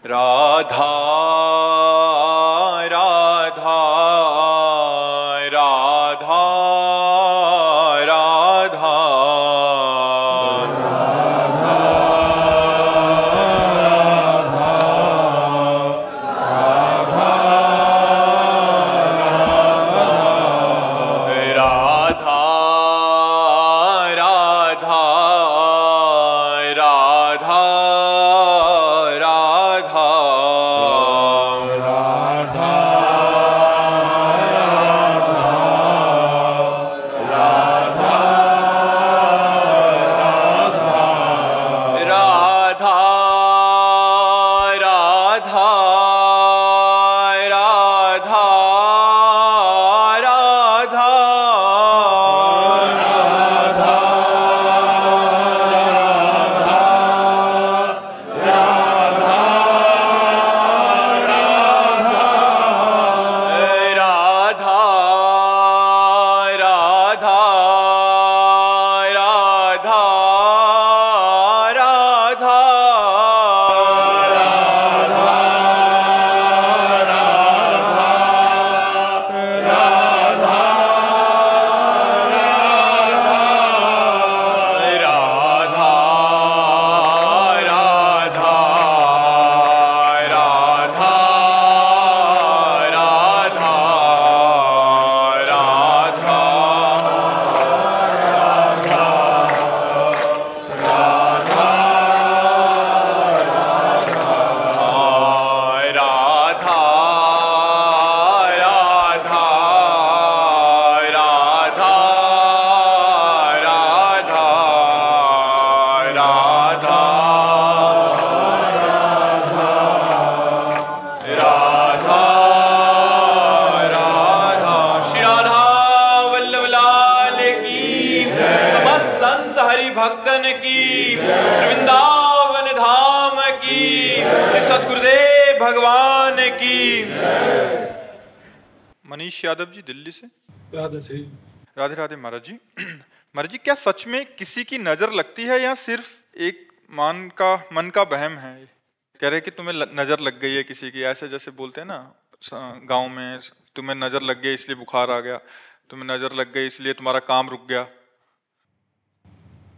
राधा राधा राधा राधा भक्तन की, श्री वृंदावन धाम की, श्री सद्गुरुदेव भगवान की। मनीष यादव जी दिल्ली से। राधे राधे महाराज जी। महाराज जी, क्या सच में किसी की नजर लगती है या सिर्फ एक मन का वहम है? कह रहे कि तुम्हें नजर लग गई है किसी की, ऐसे जैसे बोलते हैं ना गांव में, तुम्हें नजर लग गई इसलिए बुखार आ गया, तुम्हें नजर लग गई इसलिए तुम्हारा काम रुक गया।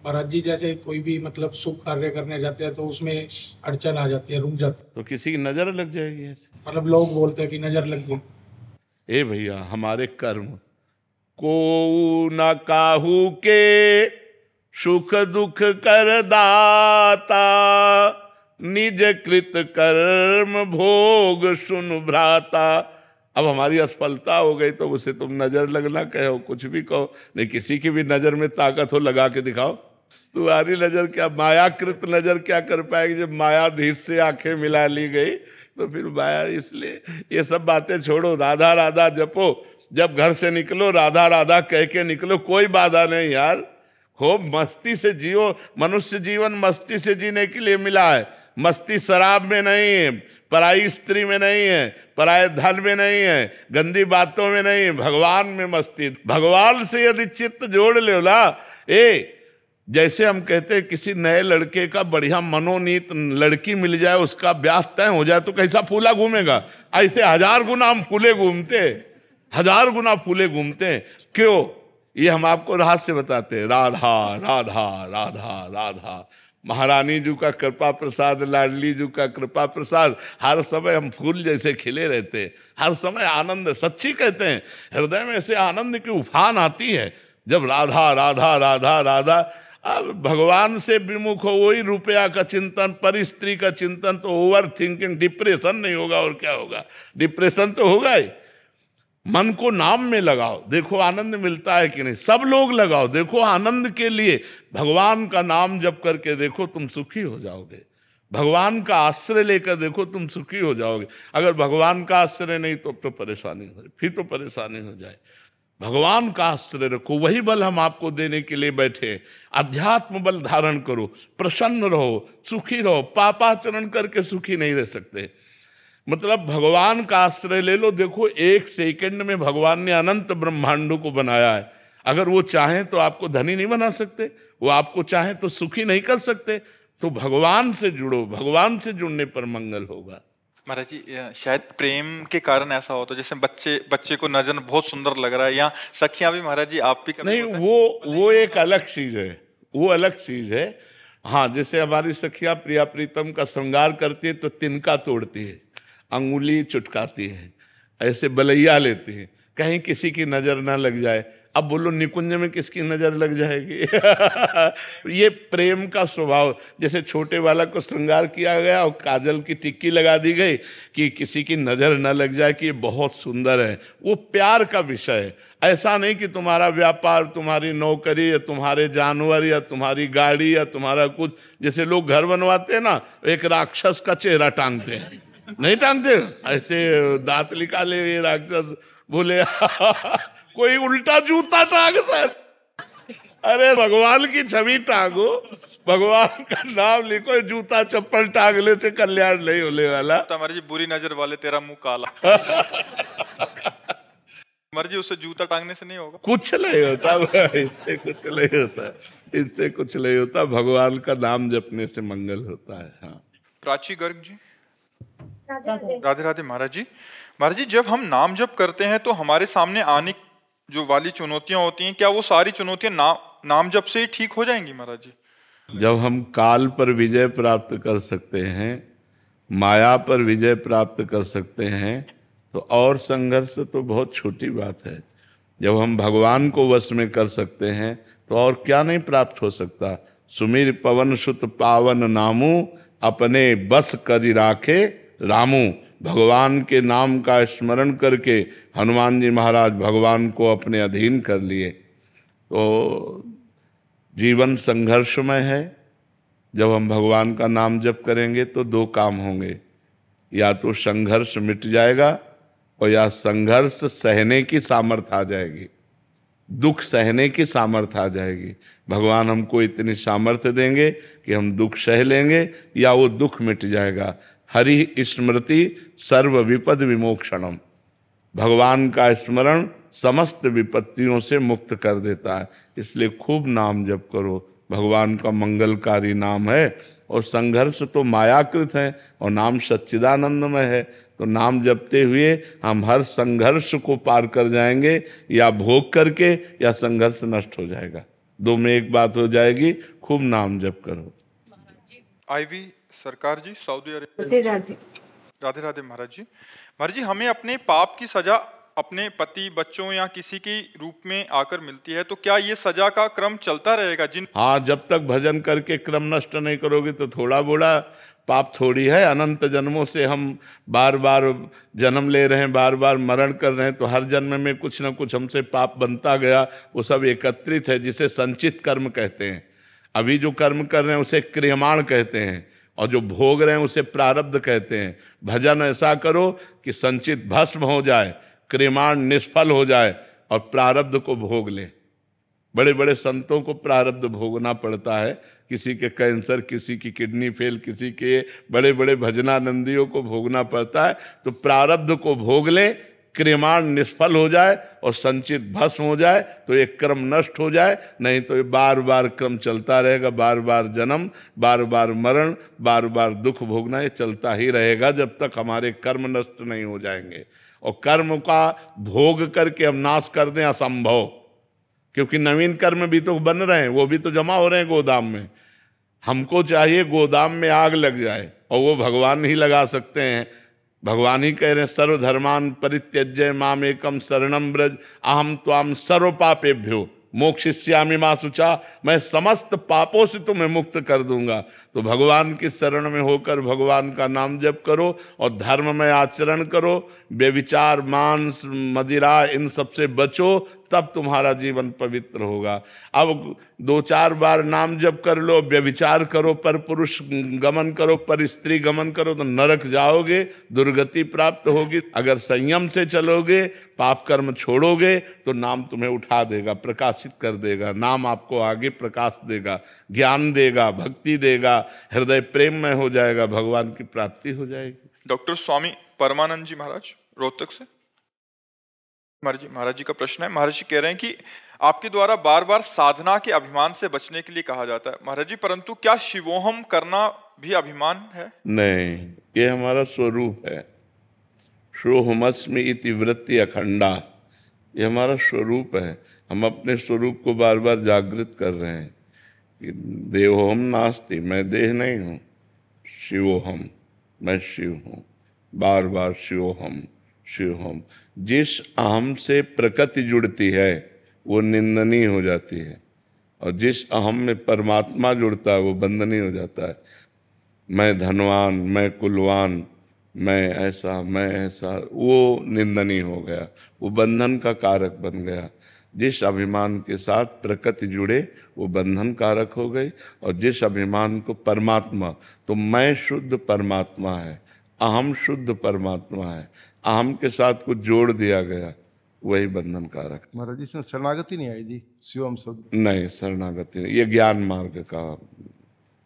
महाराज जी, जैसे कोई भी मतलब शुभ कार्य करने जाते हैं तो उसमें अड़चन आ जाती है, रुक जाती है, तो किसी की नजर लग जाएगी ऐसे। मतलब लोग बोलते हैं कि नजर लग गई। ए भैया, हमारे कर्म को न काहू के सुख दुख कर दाता, निज कृत कर्म भोग सुन भ्राता। अब हमारी असफलता हो गई तो उसे तुम नजर लगना कहो, कुछ भी कहो, नहीं किसी की भी नजर में ताकत हो लगा के दिखाओ। तुम्हारी नजर क्या, मायाकृत नजर क्या कर पाएगी? जब मायाधीश से आंखें मिला ली गई तो फिर माया। इसलिए ये सब बातें छोड़ो, राधा राधा जपो। जब घर से निकलो राधा राधा कह के निकलो, कोई बाधा नहीं यार। खूब मस्ती से जियो। मनुष्य जीवन मस्ती से जीने के लिए मिला है। मस्ती शराब में नहीं है, पराई स्त्री में नहीं है, पराये धन में नहीं है, गंदी बातों में नहीं है, भगवान में मस्ती। भगवान से यदि चित्त जोड़ ले ना, जैसे हम कहते हैं किसी नए लड़के का बढ़िया मनोनीत लड़की मिल जाए, उसका ब्याह तय हो जाए तो कैसा फूला घूमेगा। ऐसे 1000 गुना हम फूले घूमते, 1000 गुना फूले घूमते। क्यों? ये हम आपको रहस्य बताते हैं। राधा राधा राधा राधा, महारानी जी का कृपा प्रसाद, लाडली जी का कृपा प्रसाद। हर समय हम फूल जैसे खिले रहते, हर समय आनंद। सच्ची कहते हैं, हृदय में ऐसे आनंद की उफान आती है जब राधा राधा राधा राधा। अब भगवान से विमुख हो, वही रुपया का चिंतन, पर स्त्री का चिंतन, तो ओवर थिंकिंग, डिप्रेशन नहीं होगा और क्या होगा? डिप्रेशन तो होगा ही। मन को नाम में लगाओ, देखो आनंद मिलता है कि नहीं। सब लोग लगाओ, देखो आनंद के लिए भगवान का नाम जप करके देखो, तुम सुखी हो जाओगे। भगवान का आश्रय लेकर देखो, तुम सुखी हो जाओगे। अगर भगवान का आश्रय नहीं तो परेशानी हो जाए, फिर तो परेशानी हो जाए। भगवान का आश्रय रखो, वही बल हम आपको देने के लिए बैठे। अध्यात्म बल धारण करो, प्रसन्न रहो, सुखी रहो। पापाचरण करके सुखी नहीं रह सकते। मतलब भगवान का आश्रय ले लो। देखो 1 सेकंड में भगवान ने अनंत ब्रह्मांडों को बनाया है। अगर वो चाहें तो आपको धनी नहीं बना सकते, वो आपको चाहें तो सुखी नहीं कर सकते। तो भगवान से जुड़ो, भगवान से जुड़ने पर मंगल होगा। महाराज जी शायद प्रेम के कारण ऐसा होता है, जैसे बच्चे को नजर बहुत सुंदर लग रहा है, या सखियां भी महाराज जी आप भी कभी नहीं, वो एक अलग चीज है, वो अलग चीज है। हाँ, जैसे हमारी सखियां प्रिया प्रीतम का श्रृंगार करती है तो तिनका तोड़ती है, अंगुली चुटकाती है, ऐसे बलैया लेती है, कहीं किसी की नजर ना लग जाए। अब बोलो निकुंज में किसकी नजर लग जाएगी? ये प्रेम का स्वभाव। जैसे छोटे वाला को श्रृंगार किया गया और काजल की टिक्की लगा दी गई कि किसी की नजर न लग जाए कि ये बहुत सुंदर है, वो प्यार का विषय है। ऐसा नहीं कि तुम्हारा व्यापार, तुम्हारी नौकरी या तुम्हारे जानवर या तुम्हारी गाड़ी या तुम्हारा कुछ, जैसे लोग घर बनवाते हैं ना, एक राक्षस का चेहरा टांगते हैं, नहीं टांगते ऐसे दांत निकाले ये राक्षस, बोले कोई उल्टा जूता टांगता है। अरे भगवान की छवि टांगो, भगवान का नाम लिखो, जूता चप्पल टांगने से कल्याण नहीं होने वाला। हमारी जी बुरी नजर वाले तेरा मुंह काला। मर्जी उससे जूता टांगने से नहीं होगा, कुछ नहीं होता, इससे कुछ नहीं होता, इससे कुछ नहीं होता। भगवान का नाम जपने से मंगल होता है। हाँ, प्राची गर्ग जी, राधे राधे। महाराज जी जब हम नाम जप करते हैं तो हमारे सामने आने जो वाली चुनौतियां होती हैं, क्या वो सारी चुनौतियां नाम जप से ही ठीक हो जाएंगी महाराज जी? जब हम काल पर विजय प्राप्त कर सकते हैं, माया पर विजय प्राप्त कर सकते हैं, तो और संघर्ष तो बहुत छोटी बात है। जब हम भगवान को वश में कर सकते हैं तो और क्या नहीं प्राप्त हो सकता। सुमिर पवन सुत पावन नामू, अपने बस करि राखे रामू। भगवान के नाम का स्मरण करके हनुमान जी महाराज भगवान को अपने अधीन कर लिए। तो जीवन संघर्षमय है। जब हम भगवान का नाम जप करेंगे तो दो काम होंगे, या तो संघर्ष मिट जाएगा और या संघर्ष सहने की सामर्थ्य आ जाएगी, दुख सहने की सामर्थ्य आ जाएगी। भगवान हमको इतनी सामर्थ्य देंगे कि हम दुख सह लेंगे या वो दुख मिट जाएगा। हरि स्मृति सर्व विपद विमोक्षणम। भगवान का स्मरण समस्त विपत्तियों से मुक्त कर देता है। इसलिए खूब नाम जप करो, भगवान का मंगलकारी नाम है। और संघर्ष तो मायाकृत है और नाम सच्चिदानंदमय है। तो नाम जपते हुए हम हर संघर्ष को पार कर जाएंगे, या भोग करके या संघर्ष नष्ट हो जाएगा, दो में एक बात हो जाएगी। खूब नाम जप करो। आईवी सरकार जी, सऊदी अरेबिया। राधे राधे महाराज जी हमें अपने पाप की सजा अपने पति, बच्चों या किसी के रूप में आकर मिलती है, तो क्या ये सजा का क्रम चलता रहेगा? हाँ, जब तक भजन करके क्रम नष्ट नहीं करोगे तो थोड़ा बोड़ा पाप थोड़ी है। अनंत जन्मों से हम बार बार जन्म ले रहे हैं, बार बार मरण कर रहे हैं, तो हर जन्म में कुछ ना कुछ हमसे पाप बनता गया। वो सब एकत्रित है, जिसे संचित कर्म कहते हैं। अभी जो कर्म कर रहे हैं उसे क्रियमाण कहते हैं, और जो भोग रहे हैं उसे प्रारब्ध कहते हैं। भजन ऐसा करो कि संचित भस्म हो जाए, क्रियमाण निष्फल हो जाए और प्रारब्ध को भोग ले। बड़े बड़े संतों को प्रारब्ध भोगना पड़ता है, किसी के कैंसर, किसी की किडनी फेल, किसी के बड़े बड़े भजनानंदियों को भोगना पड़ता है। तो प्रारब्ध को भोग ले, क्रियमाण निष्फल हो जाए और संचित भस्म हो जाए, तो एक क्रम नष्ट हो जाए। नहीं तो ये बार बार क्रम चलता रहेगा, बार बार जन्म, बार बार मरण, बार बार दुख भोगना, ये चलता ही रहेगा जब तक हमारे कर्म नष्ट नहीं हो जाएंगे। और कर्म का भोग करके हम नाश कर दें असंभव, क्योंकि नवीन कर्म भी तो बन रहे हैं, वो भी तो जमा हो रहे हैं गोदाम में। हमको चाहिए गोदाम में आग लग जाए, और वो भगवान ही लगा सकते हैं। भगवान ही कह रहे हैं, सर्वधर्मान परित्यज्य मामेकम शरणम ब्रज, अहम त्वाम सर्व पापेभ्यो मोक्षयिष्यामि मा शुचा। मैं समस्त पापों से तुम्हें मुक्त कर दूंगा। तो भगवान की शरण में होकर भगवान का नाम जप करो और धर्म में आचरण करो। व्यभिचार, मांस, मदिरा, इन सब से बचो, तब तुम्हारा जीवन पवित्र होगा। अब 2-4 बार नाम जप कर लो, व्यभिचार करो, पर पुरुष गमन करो, पर स्त्री गमन करो, तो नरक जाओगे, दुर्गति प्राप्त होगी। अगर संयम से चलोगे, पाप कर्म छोड़ोगे, तो नाम तुम्हें उठा देगा, प्रकाशित कर देगा। नाम आपको आगे प्रकाश देगा, ज्ञान देगा, भक्ति देगा, हृदय प्रेम में हो जाएगा, भगवान की प्राप्ति हो जाएगी। डॉक्टर स्वामी परमानंद जी महाराज, रोहतक से। महाराज जी का प्रश्न है, महाराज जी कह रहे हैं कि आपके द्वारा बार बार साधना के अभिमान से बचने के लिए कहा जाता है महाराज जी, परंतु क्या शिवोहम करना भी अभिमान है? नहीं, ये हमारा स्वरूप है। सोहमस्मि इति वृत्ति अखंडा, ये हमारा स्वरूप है। हम अपने स्वरूप को बार बार जागृत कर रहे हैं कि देहोहम नास्ति, मैं देह नहीं हूँ, शिवोहम, मैं शिव हूँ, बार बार शिवोहम शिवोहम। जिस अहम से प्रकृति जुड़ती है वो निंदनीय हो जाती है, और जिस अहम में परमात्मा जुड़ता है वो बंधनीय हो जाता है। मैं धनवान, मैं कुलवान, मैं ऐसा, वो निंदनीय हो गया, वो बंधन का कारक बन गया। जिस अभिमान के साथ प्रकृति जुड़े वो बंधन कारक हो गई, और जिस अभिमान को परमात्मा, तो मैं शुद्ध परमात्मा है, अहम शुद्ध परमात्मा है, अहम के साथ कुछ जोड़ दिया गया, वही बंधन कारक। महाराज जी इसमें शरणागति नहीं आई जी, शिवम शब्द नहीं, शरणागति नहीं, ये ज्ञान मार्ग का,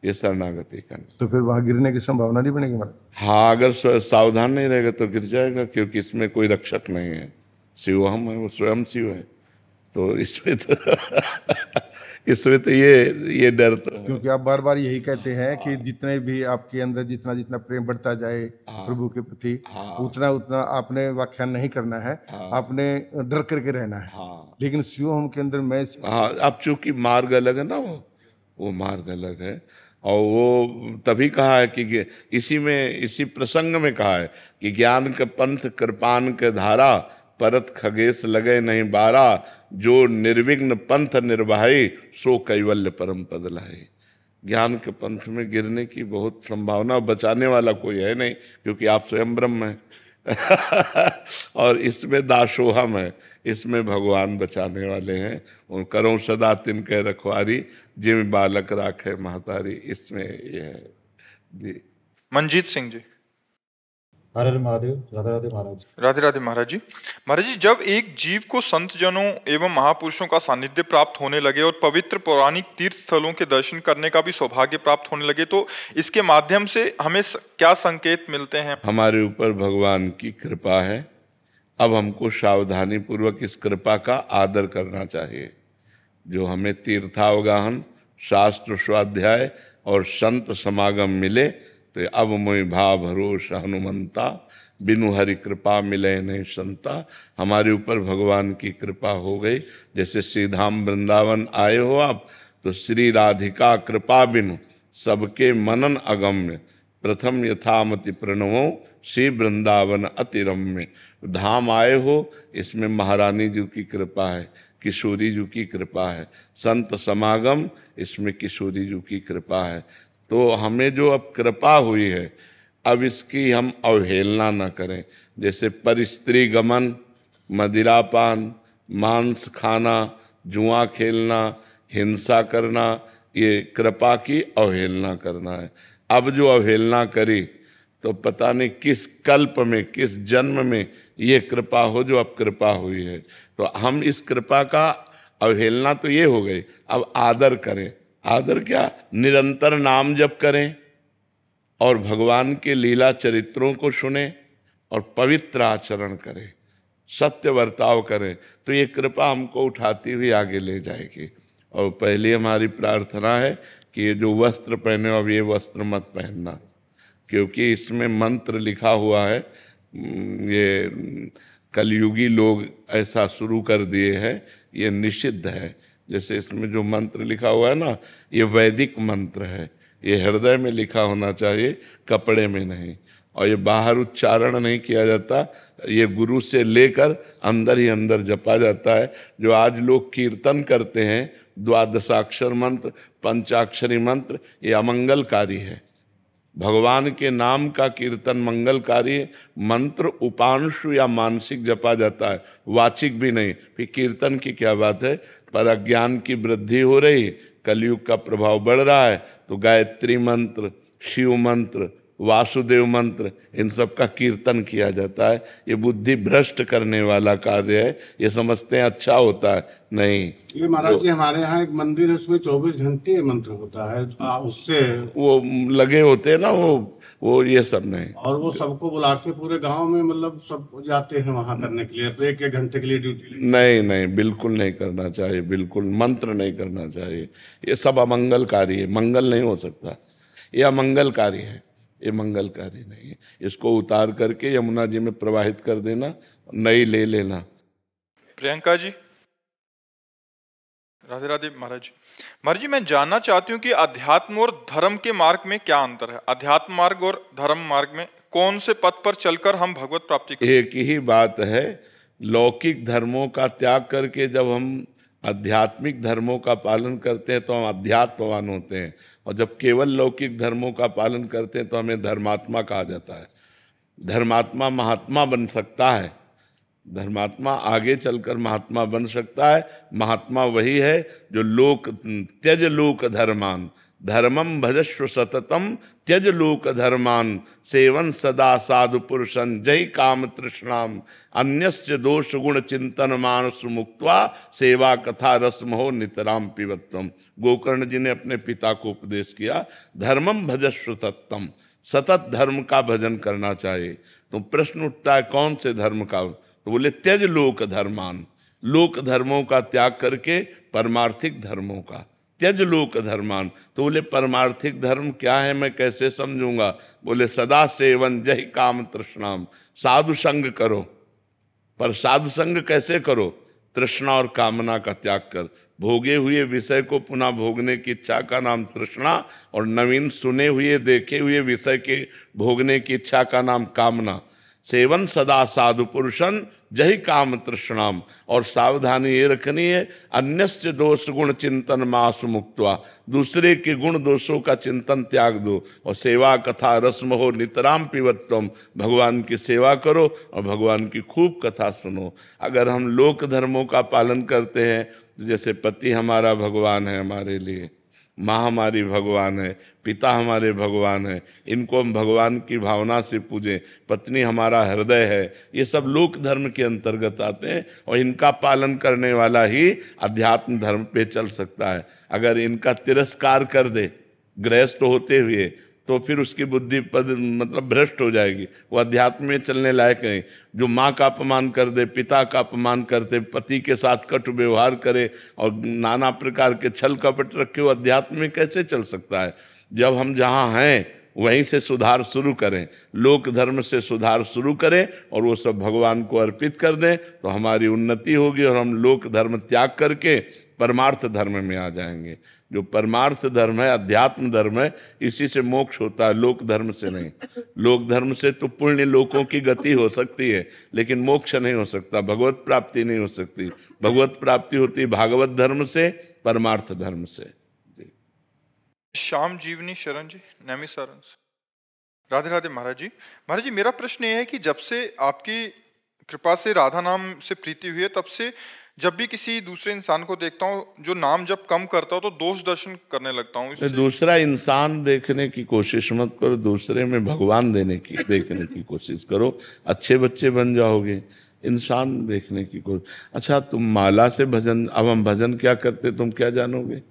ये शरणागति का नहीं। तो फिर वहां गिरने की संभावना नहीं बनेगी महाराज? हाँ, अगर सावधान नहीं रहेगा तो गिर जाएगा, क्योंकि इसमें कोई रक्षक नहीं है। शिव हम है, वो स्वयं शिव है, तो इसमें तो ये डर तो, क्योंकि आप बार बार यही कहते हैं कि जितने भी आपके अंदर जितना जितना प्रेम बढ़ता जाए प्रभु के प्रति, उतना उतना आपने व्याख्यान नहीं करना है, आपने डर करके रहना है। लेकिन शिव हम के अंदर मैं, हाँ, अब चूंकि मार्ग अलग है ना, वो मार्ग अलग है, और वो तभी कहा है कि इसी प्रसंग में कहा है कि ज्ञान के पंथ कृपान के धारा, परत खगेश लगे नहीं बारा, जो निर्विघ्न पंथ निर्वाही, सो कैवल्य परम पद लाए। ज्ञान के पंथ में गिरने की बहुत संभावना, बचाने वाला कोई है नहीं, क्योंकि आप स्वयं ब्रह्म हैं और इसमें दासोहम है, इसमें भगवान बचाने वाले हैं। उन करो सदा तिनके रखवारी, जिम बालक राखे महतारी, इसमें ये है जी। मनजीत सिंह जी। हर हर महादेव, राधे राधे महाराज। राधे राधे महाराज जी। महाराज जी, जब एक जीव को संत जनों एवं महापुरुषों का सानिध्य प्राप्त होने लगे और पवित्र पौराणिक तीर्थ स्थलों के दर्शन करने का भी सौभाग्य प्राप्त होने लगे, तो इसके माध्यम से हमें क्या संकेत मिलते हैं? हमारे ऊपर भगवान की कृपा है। अब हमको सावधानी पूर्वक इस कृपा का आदर करना चाहिए। जो हमें तीर्थावगाहन, शास्त्र स्वाध्याय और संत समागम मिले, तो अब मोहि भाव भरोस हनुमंता, बिनु हरि कृपा मिले नहीं संता। हमारे ऊपर भगवान की कृपा हो गई। जैसे श्रीधाम वृंदावन आए हो आप, तो श्री राधिका कृपा बिनु सबके मनन अगम्य, प्रथम यथामति प्रणवो श्री वृंदावन अति रम्य। धाम आए हो, इसमें महारानी जी की कृपा है, किशोरी जी की कृपा है। संत समागम, इसमें किशोरी जी की कृपा है। तो हमें जो अब कृपा हुई है, अब इसकी हम अवहेलना न करें। जैसे परिस्त्री गमन, मदिरापान, मांस खाना, जुआ खेलना, हिंसा करना, ये कृपा की अवहेलना करना है। अब जो अवहेलना करी तो पता नहीं किस कल्प में, किस जन्म में ये कृपा हो जो अब कृपा हुई है। तो हम इस कृपा का अवहेलना तो ये हो गई, अब आदर करें। आदर क्या? निरंतर नाम जप करें और भगवान के लीला चरित्रों को सुने और पवित्र आचरण करें, सत्य बर्ताव करें, तो ये कृपा हमको उठाती हुई आगे ले जाएगी। और पहली हमारी प्रार्थना है कि ये जो वस्त्र पहने अब ये वस्त्र मत पहनना, क्योंकि इसमें मंत्र लिखा हुआ है। ये कलयुगी लोग ऐसा शुरू कर दिए हैं, ये निषिद्ध है। जैसे इसमें जो मंत्र लिखा हुआ है ना, ये वैदिक मंत्र है, ये हृदय में लिखा होना चाहिए, कपड़े में नहीं। और ये बाहर उच्चारण नहीं किया जाता, ये गुरु से लेकर अंदर ही अंदर जपा जाता है। जो आज लोग कीर्तन करते हैं, द्वादशाक्षर मंत्र, पंचाक्षरी मंत्र, ये अमंगलकारी है। भगवान के नाम का कीर्तन मंगलकारी मंत्र उपांशु या मानसिक जपा जाता है, वाचिक भी नहीं। फिर कीर्तन की क्या बात है? पर अज्ञान की वृद्धि हो रही, कलयुग का प्रभाव बढ़ रहा है, तो गायत्री मंत्र, शिव मंत्र, वासुदेव मंत्र, इन सब का कीर्तन किया जाता है। ये बुद्धि भ्रष्ट करने वाला कार्य है। ये समझते हैं अच्छा होता है, नहीं। ये महाराज जी हमारे यहाँ एक मंदिर है, उसमें 24 घंटे मंत्र होता है, उससे वो लगे होते हैं ना, वो ये सब नहीं। और वो सबको बुला के पूरे गांव में मतलब सब जाते हैं वहां करने के लिए, तो 1-1 घंटे के लिए ड्यूटी। नहीं, बिल्कुल नहीं करना चाहिए, बिल्कुल मंत्र नहीं करना चाहिए। ये सब अमंगलकारी है, मंगल नहीं हो सकता। ये अमंगलकारी है, ये मंगलकारी नहीं है। इसको उतार करके यमुना जी में प्रवाहित कर देना, नई ले लेना। प्रियंका जी। राधे राधे महाराज जी। महाराज जी, मैं जानना चाहती हूँ कि अध्यात्म और धर्म के मार्ग में क्या अंतर है? अध्यात्म मार्ग और धर्म मार्ग में कौन से पथ पर चलकर हम भगवत प्राप्ति करें? एक ही बात है, लौकिक धर्मों का त्याग करके जब हम आध्यात्मिक धर्मों का पालन करते हैं तो हम अध्यात्मवान होते हैं, और जब केवल लौकिक धर्मों का पालन करते हैं तो हमें धर्मात्मा कहा जाता है। धर्मात्मा महात्मा बन सकता है, धर्मात्मा आगे चलकर महात्मा बन सकता है। महात्मा वही है जो लोक त्यज लोक धर्मान, धर्मम भजस्व सततम त्यज लोक धर्मान, सेवन सदा साधु पुरुषन जय काम तृष्णाम, अन्यस्य दोष गुण चिंतन मानस मुक्त्वा, सेवा कथा रसमहो नितराम पिबत्वम। गोकर्ण जी ने अपने पिता को उपदेश किया, धर्मम भजस्व सततम, सतत धर्म का भजन करना चाहिए। तो प्रश्न उठता है कौन से धर्म का? तो बोले त्यज लोक धर्मान, लोक धर्मों का त्याग करके परमार्थिक धर्मों का। त्यज लोक धर्मान, तो बोले परमार्थिक धर्म क्या है, मैं कैसे समझूंगा? बोले सदा सेवन जय काम तृष्णाम, साधु संग करो। पर साधु संग कैसे करो? तृष्णा और कामना का त्याग कर। भोगे हुए विषय को पुनः भोगने की इच्छा का नाम तृष्णा, और नवीन सुने हुए देखे हुए विषय के भोगने की इच्छा का नाम कामना। सेवन सदा साधु पुरुषन जही काम तृष्णाम, और सावधानी ये रखनी है, अन्यस्य दोष गुण चिंतन मासु मुक्त्वा, दूसरे के गुण दोषों का चिंतन त्याग दो, और सेवा कथा रस्म हो नितराम पिबत्वम, भगवान की सेवा करो और भगवान की खूब कथा सुनो। अगर हम लोक धर्मों का पालन करते हैं, जैसे पति हमारा भगवान है हमारे लिए, माँ हमारी भगवान है, पिता हमारे भगवान है, इनको हम भगवान की भावना से पूजें, पत्नी हमारा हृदय है, ये सब लोक धर्म के अंतर्गत आते हैं, और इनका पालन करने वाला ही अध्यात्म धर्म पे चल सकता है। अगर इनका तिरस्कार कर दे गृहस्थ होते हुए, तो फिर उसकी बुद्धि मतलब भ्रष्ट हो जाएगी, वो अध्यात्म में चलने लायक नहीं। जो माँ का अपमान कर दे, पिता का अपमान करते, पति के साथ कटु व्यवहार करे और नाना प्रकार के छल कपट रखे, वो अध्यात्म में कैसे चल सकता है? जब हम जहाँ हैं वहीं से सुधार शुरू करें, लोक धर्म से सुधार शुरू करें और वो सब भगवान को अर्पित कर दें, तो हमारी उन्नति होगी और हम लोक धर्म त्याग करके परमार्थ धर्म में आ जाएंगे। जो परमार्थ धर्म है, अध्यात्म धर्म है, इसी से मोक्ष होता है, लोक धर्म से नहीं। लोक धर्म से तो पुण्य लोकों की गति हो सकती है, लेकिन मोक्ष नहीं हो सकता, भगवत प्राप्ति नहीं हो सकती। भगवत प्राप्ति होती भागवत धर्म से, परमार्थ धर्म से। श्याम जीवनी शरण जी, नैमी सारंस। राधे राधे महाराज जी। महाराज जी, मेरा प्रश्न ये है कि जब से आपकी कृपा से राधा नाम से प्रीति हुई है, तब से जब भी किसी दूसरे इंसान को देखता हूँ जो नाम जब कम करता हूँ, तो दोष दर्शन करने लगता हूँ। दूसरा इंसान देखने की कोशिश मत करो, दूसरे में भगवान देखने की कोशिश करो, अच्छे बच्चे बन जाओगे। इंसान देखने की कोशिश, अच्छा तुम माला से भजन, अब हम भजन क्या करते तुम क्या जानोगे?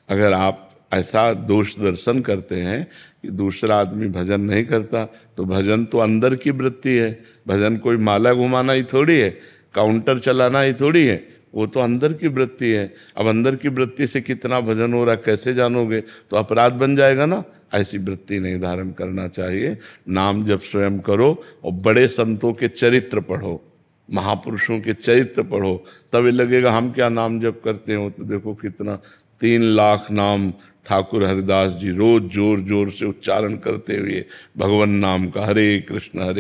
अगर आप ऐसा दोष दर्शन करते हैं कि दूसरा आदमी भजन नहीं करता, तो भजन तो अंदर की वृत्ति है। भजन कोई माला घुमाना ही थोड़ी है, काउंटर चलाना ही थोड़ी है, वो तो अंदर की वृत्ति है। अब अंदर की वृत्ति से कितना भजन हो रहा है कैसे जानोगे? तो अपराध बन जाएगा ना। ऐसी वृत्ति नहीं धारण करना चाहिए। नाम जब स्वयं करो और बड़े संतों के चरित्र पढ़ो, महापुरुषों के चरित्र पढ़ो, तभी लगेगा हम क्या नाम जप करते हो। तो देखो कितना 3 लाख नाम ठाकुर हरिदास जी रोज जोर जोर से उच्चारण करते हुए भगवान नाम का, हरे कृष्ण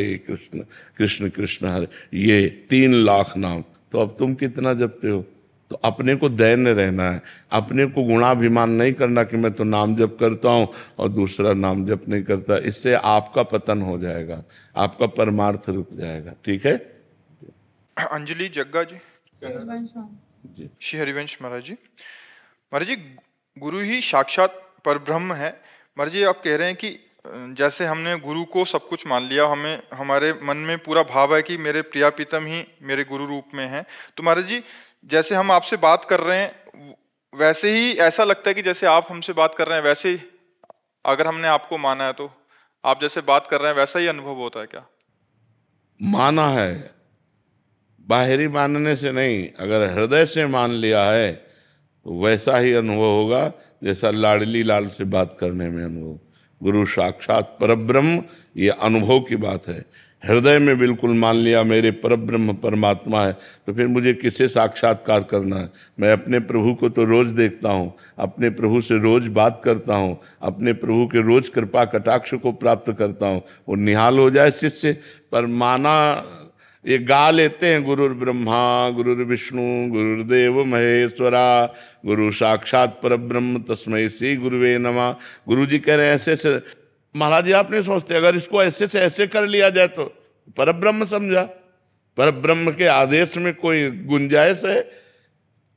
कृष्ण कृष्ण हरे, ये 3 लाख नाम। तो अब तुम कितना जपते हो? तो अपने को दैन्य रहना है, अपने को गुणाभिमान नहीं करना कि मैं तो नाम जप करता हूँ और दूसरा नाम जप नहीं करता। इससे आपका पतन हो जाएगा, आपका परमार्थ रुक जाएगा। ठीक है। अंजलि जग्गा जी, श्री हरिवंश महाराज जी। महाराज जी, गुरु ही साक्षात परब्रह्म है। महाराज जी, आप कह रहे हैं कि जैसे हमने गुरु को सब कुछ मान लिया, हमें हमारे मन में पूरा भाव है कि मेरे प्रिया प्रीतम ही मेरे गुरु रूप में हैं, तो महाराज जी जैसे हम आपसे बात कर रहे हैं वैसे ही ऐसा लगता है कि जैसे आप हमसे बात कर रहे हैं वैसे ही अगर हमने आपको माना है तो आप जैसे बात कर रहे हैं वैसा ही अनुभव होता है क्या? माना है, बाहरी मानने से नहीं, अगर हृदय से मान लिया है तो वैसा ही अनुभव होगा जैसा लाडली लाल से बात करने में अनुभव। गुरु साक्षात परब्रह्म, ये अनुभव की बात है। हृदय में बिल्कुल मान लिया मेरे परब्रह्म परमात्मा है, तो फिर मुझे किससे साक्षात्कार करना है? मैं अपने प्रभु को तो रोज देखता हूँ, अपने प्रभु से रोज बात करता हूँ, अपने प्रभु के रोज कृपा कटाक्ष को प्राप्त करता हूँ। वो निहाल हो जाए शिष्य, पर माना ये गा लेते हैं गुरुर ब्रह्मा गुरुर विष्णु गुरुर्देव महेश्वरा गुरु साक्षात परब्रह्म तस्मै श्री गुरुवे नमः। गुरु जी कह रहे हैं ऐसे ऐसे। महाराज जी आप नहीं सोचते अगर इसको ऐसे से ऐसे कर लिया जाए तो परब्रह्म समझा? परब्रह्म के आदेश में कोई गुंजाइश है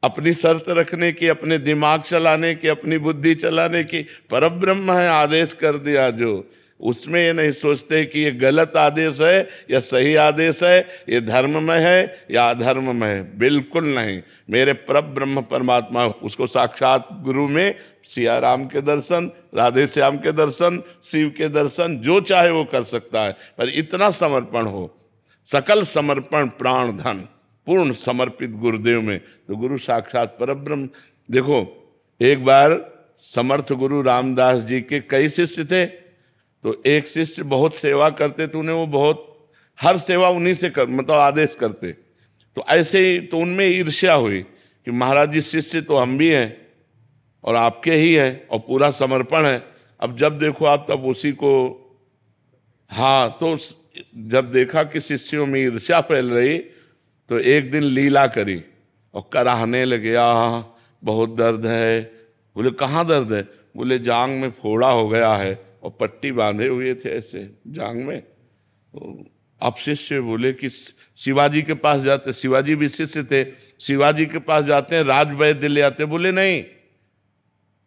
अपनी शर्त रखने की, अपने दिमाग चलाने की, अपनी बुद्धि चलाने की? परब्रह्म है, आदेश कर दिया जो, उसमें ये नहीं सोचते कि ये गलत आदेश है या सही आदेश है, ये धर्म में है या अधर्म में है। बिल्कुल नहीं। मेरे परब्रह्म परमात्मा, उसको साक्षात गुरु में सिया राम के दर्शन, राधे श्याम के दर्शन, शिव के दर्शन, जो चाहे वो कर सकता है, पर इतना समर्पण हो, सकल समर्पण प्राण धन पूर्ण समर्पित गुरुदेव में, तो गुरु साक्षात परब्रह्म। देखो एक बार समर्थ गुरु रामदास जी के कई शिष्य थे, तो एक शिष्य बहुत सेवा करते थे, उन्हें वो बहुत हर सेवा उन्हीं से कर मतलब आदेश करते, तो ऐसे ही तो उनमें ईर्ष्या हुई कि महाराज जी शिष्य तो हम भी हैं और आपके ही हैं और पूरा समर्पण है, अब जब देखो आप तब उसी को। हाँ, तो जब देखा कि शिष्यों में ईर्ष्या फैल रही तो एक दिन लीला करी और कराहने लगे, बहुत दर्द है। बोले कहाँ दर्द है? बोले जांग में फोड़ा हो गया है, और पट्टी बांधे हुए थे ऐसे जांग में। तो अब शिष्य बोले कि शिवाजी के पास जाते, शिवाजी भी शिष्य थे, शिवाजी के पास जाते हैं, राज वैद्य ले आते। बोले नहीं,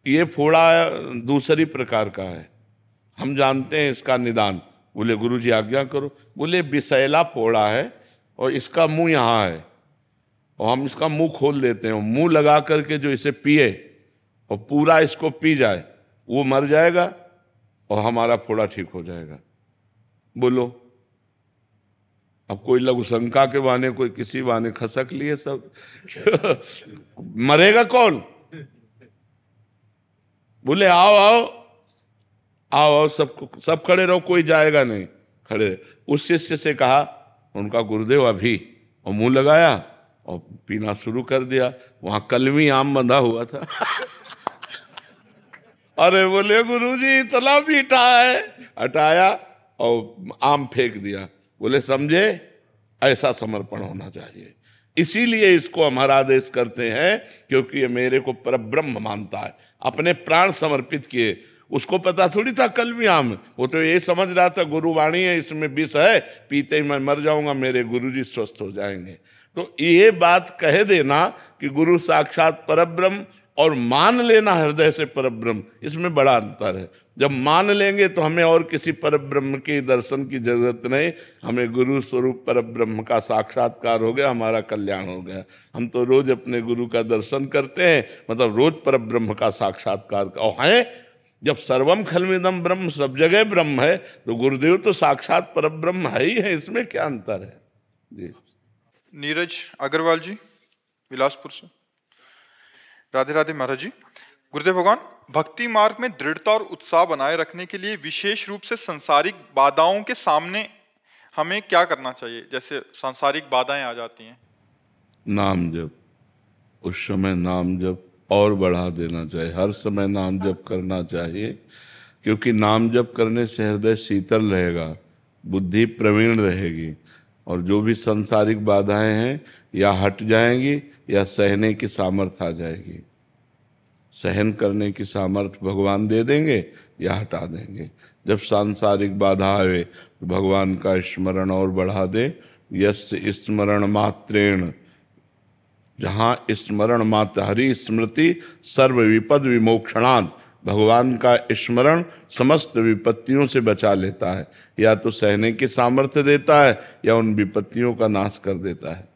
ये फोड़ा दूसरी प्रकार का है, हम जानते हैं इसका निदान। बोले गुरुजी आज्ञा करो। बोले विषैला फोड़ा है और इसका मुंह यहाँ है, और हम इसका मुंह खोल देते हैं, मुंह लगा करके जो इसे पिए और पूरा इसको पी जाए वो मर जाएगा और हमारा फोड़ा ठीक हो जाएगा। बोलो, अब कोई लघु शंका के बहाने, कोई किसी बहाने खसक लिए सब मरेगा कौन? बोले आओ आओ आओ आओ, सब खड़े रहो, कोई जाएगा नहीं, खड़े रहे। उस शिष्य से कहा, उनका गुरुदेव अभी, और मुंह लगाया और पीना शुरू कर दिया। वहां कलमी आम बंधा हुआ था अरे बोले गुरुजी इतना मीठा है, हटाया और आम फेंक दिया। बोले समझे, ऐसा समर्पण होना चाहिए। इसीलिए इसको हमारा आदेश करते हैं, क्योंकि ये मेरे को परब्रह्म मानता है, अपने प्राण समर्पित किए। उसको पता थोड़ी था कलमी आम, वो तो ये समझ रहा था गुरुवाणी है, इसमें विष है, पीते ही मैं मर जाऊंगा, मेरे गुरुजी स्वस्थ हो जाएंगे। तो ये बात कह देना कि गुरु साक्षात परब्रह्म और मान लेना हृदय से परब्रह्म, इसमें बड़ा अंतर है। जब मान लेंगे तो हमें और किसी परब्रह्म के दर्शन की जरूरत नहीं, हमें गुरु स्वरूप परब्रह्म का साक्षात्कार हो गया, हमारा कल्याण हो गया। हम तो रोज अपने गुरु का दर्शन करते हैं, मतलब रोज परब्रह्म का साक्षात्कार है। जब सर्वम खलमिदम ब्रह्म, सब जगह ब्रह्म है, तो गुरुदेव तो साक्षात परब्रह्म है ही है, इसमें क्या अंतर है जी। नीरज अग्रवाल जी बिलासपुर से। राधे राधे महाराज जी। गुरुदेव भगवान, भक्ति मार्ग में दृढ़ता और उत्साह बनाए रखने के लिए विशेष रूप से सांसारिक बाधाओं के सामने हमें क्या करना चाहिए? जैसे सांसारिक बाधाएं आ जाती हैं, नाम जप, उस समय नाम जप और बढ़ा देना चाहिए, हर समय नाम जप करना चाहिए, क्योंकि नाम जप करने से हृदय शीतल रहेगा, बुद्धि प्रवीण रहेगी, और जो भी सांसारिक बाधाएं हैं या हट जाएंगी या सहने की सामर्थ्य आ जाएगी। सहन करने की सामर्थ्य भगवान दे देंगे या हटा देंगे। जब सांसारिक बाधा आए तो भगवान का स्मरण और बढ़ा दे। यस्य स्मरण मात्रेण, जहाँ स्मरण मात्र, हरि स्मृति सर्व विपद विमोक्षणात्, भगवान का स्मरण समस्त विपत्तियों से बचा लेता है, या तो सहने की सामर्थ्य देता है या उन विपत्तियों का नाश कर देता है।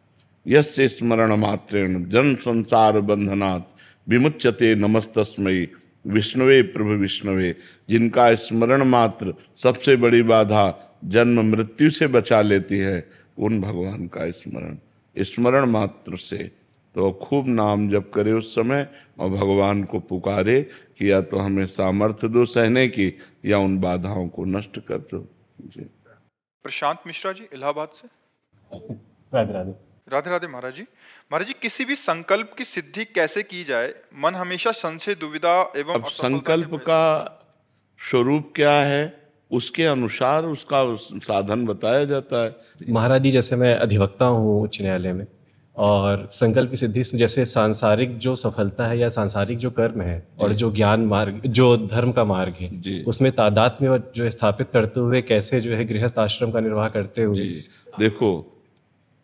यस्य स्मरण मात्रेण जन्म संसार बंधनात् विमुच्यते नमस्तस्मै विष्णुवे प्रभु विष्णुवे। जिनका स्मरण मात्र सबसे बड़ी बाधा जन्म मृत्यु से बचा लेती है, उन भगवान का स्मरण मात्र से। तो खूब नाम जप करे उस समय और भगवान को पुकारे कि या तो हमें सामर्थ्य दो सहने की, या उन बाधाओं को नष्ट कर दो। जी। प्रशांत मिश्रा जी इलाहाबाद से। राधे राधे। राधे राधे महाराज जी। महाराज जी, किसी भी संकल्प की सिद्धि कैसे की जाए? मन हमेशा संशय, दुविधा एवं अब संकल्प का स्वरूप क्या है, उसके अनुसार उसका साधन बताया जाता है। महाराज जी, जैसे मैं अधिवक्ता हूँ उच्च न्यायालय में, और संकल्प की सिद्धि में जैसे सांसारिक जो सफलता है या सांसारिक जो कर्म है और जो ज्ञान मार्ग, जो धर्म का मार्ग है, उसमें तादात्म्य जो स्थापित करते हुए कैसे जो है गृहस्थ आश्रम का निर्वाह करते हुए। देखो,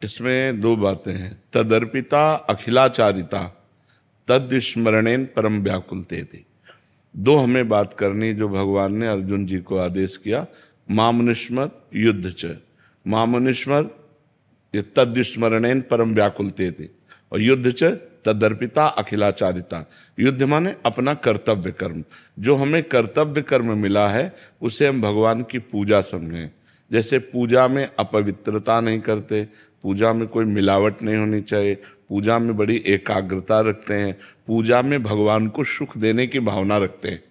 इसमें दो बातें हैं, तदर्पिता अखिलाचारिता तद स्मरणेन परम व्याकुलते थे। दो हमें बात करनी जो भगवान ने अर्जुन जी को आदेश किया, मामनुस्मर युद्ध च। मामनुस्मर ये तद स्मरणेन परम व्याकुलते थे, और युद्ध च तदर्पिता अखिलाचारिता। युद्ध माने अपना कर्तव्य कर्म, जो हमें कर्तव्य कर्म मिला है उसे हम भगवान की पूजा समझें। जैसे पूजा में अपवित्रता नहीं करते, पूजा में कोई मिलावट नहीं होनी चाहिए, पूजा में बड़ी एकाग्रता रखते हैं, पूजा में भगवान को सुख देने की भावना रखते हैं,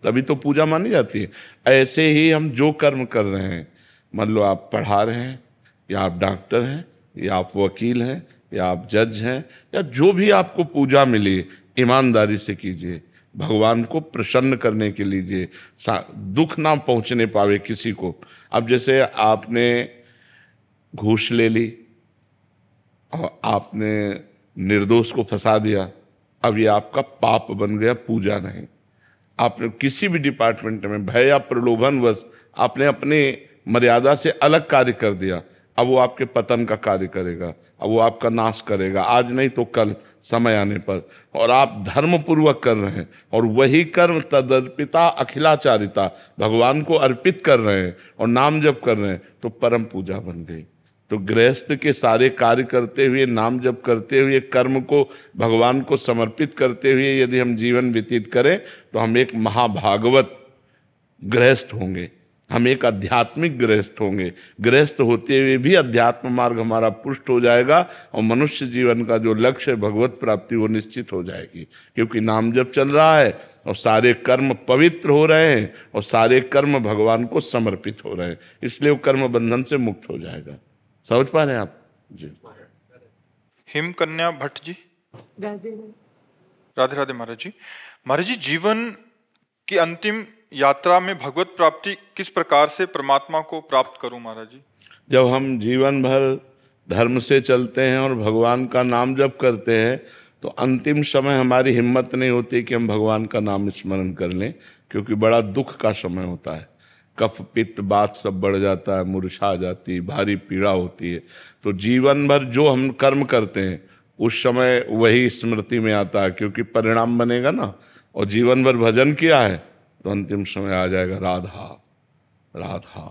तभी तो पूजा मानी जाती है। ऐसे ही हम जो कर्म कर रहे हैं, मान लो आप पढ़ा रहे हैं, या आप डॉक्टर हैं, या आप वकील हैं, या आप जज हैं, या जो भी आपको पूजा मिली, ईमानदारी से कीजिए, भगवान को प्रसन्न करने के लीजिए, दुख ना पहुंचने पावे किसी को। अब जैसे आपने घूस ले ली और आपने निर्दोष को फंसा दिया, अब ये आपका पाप बन गया, पूजा नहीं। आपने किसी भी डिपार्टमेंट में भय या प्रलोभनवश आपने अपने मर्यादा से अलग कार्य कर दिया, अब वो आपके पतन का कार्य करेगा, अब वो आपका नाश करेगा, आज नहीं तो कल समय आने पर। और आप धर्म पूर्वक कर रहे हैं, और वही कर्म तदर्पिता अखिलाचारिता, भगवान को अर्पित कर रहे हैं और नाम जप कर रहे हैं, तो परम पूजा बन गई। तो गृहस्थ के सारे कार्य करते हुए, नाम जप करते हुए, कर्म को भगवान को समर्पित करते हुए यदि हम जीवन व्यतीत करें तो हम एक महाभागवत गृहस्थ होंगे, हम एक आध्यात्मिक गृहस्थ होंगे। गृहस्थ होते हुए भी अध्यात्म मार्ग हमारा पुष्ट हो जाएगा, और मनुष्य जीवन का जो लक्ष्य है भगवत प्राप्ति, वो निश्चित हो जाएगी। क्योंकि नाम जप चल रहा है और सारे कर्म पवित्र हो रहे हैं, और सारे कर्म भगवान को समर्पित हो रहे हैं, इसलिए वो कर्म बंधन से मुक्त हो जाएगा। समझ पा रहे हैं आप जी? हिम कन्या भट्ट जी। राधे राधे महाराज जी। महाराज जी, जीवन की अंतिम यात्रा में भगवत प्राप्ति किस प्रकार से परमात्मा को प्राप्त करूं महाराज जी? जब हम जीवन भर धर्म से चलते हैं और भगवान का नाम जप करते हैं, तो अंतिम समय हमारी हिम्मत नहीं होती कि हम भगवान का नाम स्मरण कर लें, क्योंकि बड़ा दुख का समय होता है। कफ पित्त बात सब बढ़ जाता है, मूर्छा आ जाती है, भारी पीड़ा होती है। तो जीवन भर जो हम कर्म करते हैं उस समय वही स्मृति में आता है, क्योंकि परिणाम बनेगा ना। और जीवन भर भजन किया है तो अंतिम समय आ जाएगा राधा राधा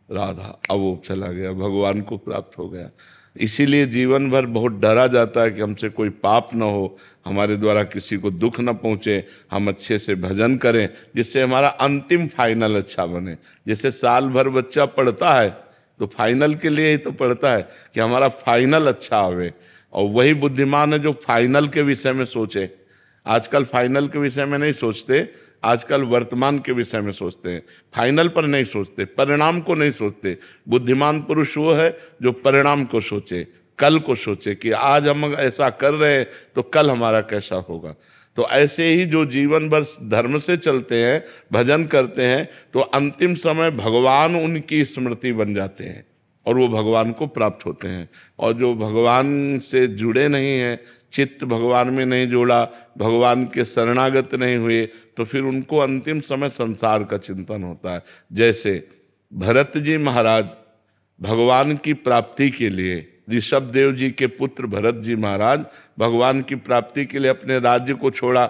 राधा, अब वो चला गया, भगवान को प्राप्त हो गया। इसीलिए जीवन भर बहुत डरा जाता है कि हमसे कोई पाप न हो, हमारे द्वारा किसी को दुख न पहुँचे, हम अच्छे से भजन करें जिससे हमारा अंतिम फाइनल अच्छा बने। जैसे साल भर बच्चा पढ़ता है तो फाइनल के लिए ही तो पढ़ता है कि हमारा फाइनल अच्छा आवे, और वही बुद्धिमान है जो फाइनल के विषय में सोचे। आजकल फाइनल के विषय में नहीं सोचते, आजकल वर्तमान के विषय में सोचते हैं, फाइनल पर नहीं सोचते, परिणाम को नहीं सोचते। बुद्धिमान पुरुष वो है जो परिणाम को सोचे, कल को सोचे कि आज हम ऐसा कर रहे हैं तो कल हमारा कैसा होगा। तो ऐसे ही जो जीवन भर धर्म से चलते हैं, भजन करते हैं, तो अंतिम समय भगवान उनकी स्मृति बन जाते हैं और वो भगवान को प्राप्त होते हैं। और जो भगवान से जुड़े नहीं हैं, चित्त भगवान में नहीं जोड़ा, भगवान के शरणागत नहीं हुए, तो फिर उनको अंतिम समय संसार का चिंतन होता है। जैसे भरत जी महाराज भगवान की प्राप्ति के लिए, ऋषभ देव जी के पुत्र भरत जी महाराज भगवान की प्राप्ति के लिए अपने राज्य को छोड़ा,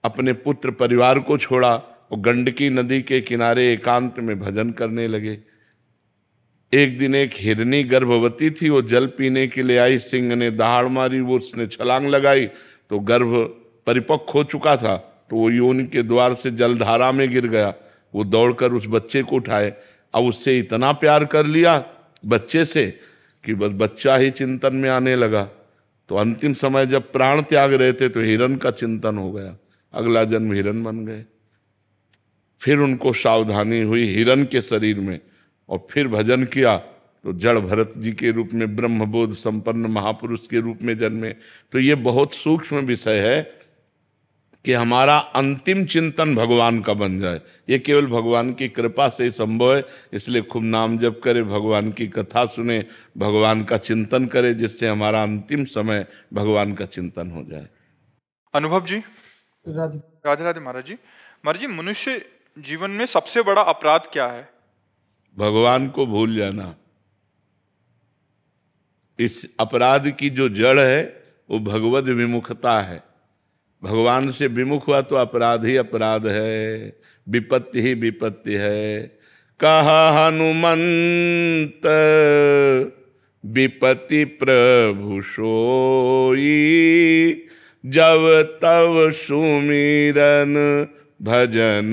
अपने पुत्र परिवार को छोड़ा और गंडकी नदी के किनारे एकांत में भजन करने लगे। एक दिन एक हिरनी गर्भवती थी, वो जल पीने के लिए आई, सिंह ने दहाड़ मारी, वो उसने छलांग लगाई तो गर्भ परिपक्व हो चुका था, तो वो योनि के द्वार से जलधारा में गिर गया। वो दौड़कर उस बच्चे को उठाए, अब उससे इतना प्यार कर लिया बच्चे से कि बस बच्चा ही चिंतन में आने लगा। तो अंतिम समय जब प्राण त्याग रहे थे तो हिरण का चिंतन हो गया, अगला जन्म हिरण बन गए। फिर उनको सावधानी हुई हिरण के शरीर में, और फिर भजन किया तो जड़ भरत जी के रूप में ब्रह्मबोध संपन्न महापुरुष के रूप में जन्मे। तो ये बहुत सूक्ष्म विषय है कि हमारा अंतिम चिंतन भगवान का बन जाए। ये केवल भगवान की कृपा से ही संभव है। इसलिए खूब नाम जप करे, भगवान की कथा सुने, भगवान का चिंतन करे, जिससे हमारा अंतिम समय भगवान का चिंतन हो जाए। अनुभव जी। राधे राधे महाराज जी। महाराज जी, मनुष्य जीवन में सबसे बड़ा अपराध क्या है? भगवान को भूल जाना। इस अपराध की जो जड़ है वो भगवद विमुखता है। भगवान से विमुख हुआ तो अपराध ही अपराध है, विपत्ति ही विपत्ति है। कहा हनुमंत विपत्ति प्रभु सोई, जब तब सुमिरन भजन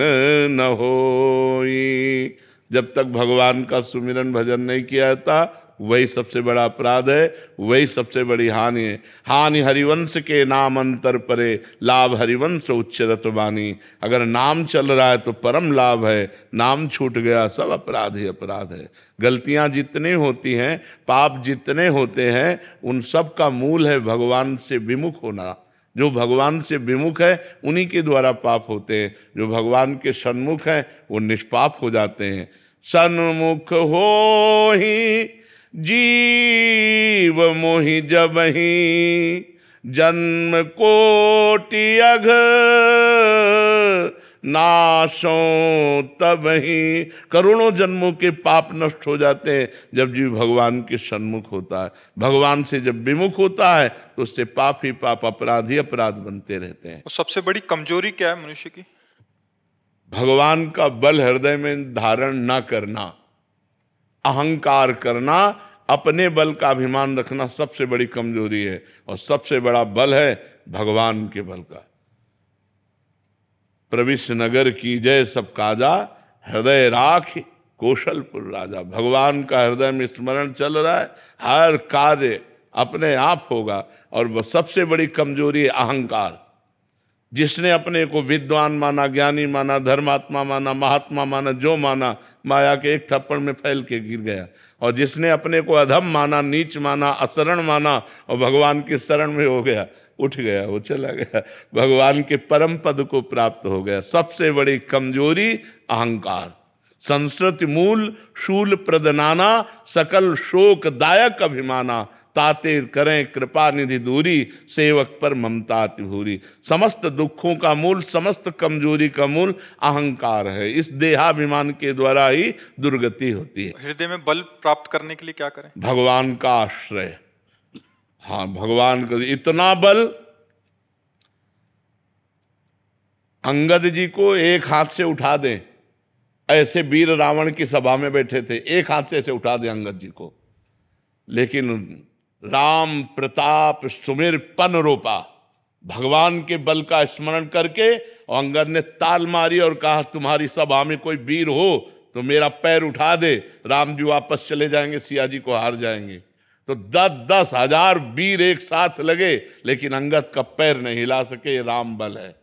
न होई। जब तक भगवान का सुमिरन भजन नहीं किया था, वही सबसे बड़ा अपराध है, वही सबसे बड़ी हानि है। हानि हरिवंश के नाम अंतर परे, लाभ हरिवंश उच्चरत वाणी। अगर नाम चल रहा है तो परम लाभ है, नाम छूट गया सब अपराध ही अपराध है। गलतियां जितनी होती हैं, पाप जितने होते हैं, उन सब का मूल है भगवान से विमुख होना। जो भगवान से विमुख है उन्हीं के द्वारा पाप होते हैं, जो भगवान के सन्मुख हैं वो निष्पाप हो जाते हैं। सन्मुख हो ही जीव मोहि जबहि, जन्म कोटि अघ नाशों तबहि। करोड़ों जन्मों के पाप नष्ट हो जाते हैं जब जीव भगवान के सन्मुख होता है। भगवान से जब विमुख होता है तो उससे पाप ही पाप, अपराध ही अपराध बनते रहते हैं। सबसे बड़ी कमजोरी क्या है मनुष्य की? भगवान का बल हृदय में धारण न करना, अहंकार करना, अपने बल का अभिमान रखना सबसे बड़ी कमजोरी है। और सबसे बड़ा बल है भगवान के बल का। प्रविश नगर की जय सब काजा, हृदय राख कौशलपुर राजा। भगवान का हृदय में स्मरण चल रहा है, हर कार्य अपने आप होगा। और वह सबसे बड़ी कमजोरी है अहंकार। जिसने अपने को विद्वान माना, ज्ञानी माना, धर्मात्मा माना, महात्मा माना, जो माना, माया के एक थप्पड़ में फैल के गिर गया। और जिसने अपने को अधम माना, नीच माना, असरण माना और भगवान के शरण में हो गया, उठ गया, वो चला गया, भगवान के परम पद को प्राप्त हो गया। सबसे बड़ी कमजोरी अहंकार। संस्कृति मूल शूल प्रदनाना, सकल शोक दायक अभिमाना। ताते करें कृपा निधि दूरी, सेवक पर ममता अति भूरी। समस्त दुखों का मूल, समस्त कमजोरी का मूल अहंकार है। इस देहाभिमान के द्वारा ही दुर्गति होती है। हृदय में बल प्राप्त करने के लिए क्या करें? भगवान का आश्रय। हाँ, भगवान का इतना बल, अंगद जी को एक हाथ से उठा दें, ऐसे वीर रावण की सभा में बैठे थे, एक हाथ से ऐसे उठा दें अंगद जी को। लेकिन राम प्रताप सुमिर पन रोपा, भगवान के बल का स्मरण करके, और अंगद ने ताल मारी और कहा तुम्हारी सभा में कोई वीर हो तो मेरा पैर उठा दे, राम जी वापस चले जाएंगे, सिया जी को हार जाएंगे। तो 10-10 हजार वीर एक साथ लगे, लेकिन अंगद का पैर नहीं हिला सके। राम बल है,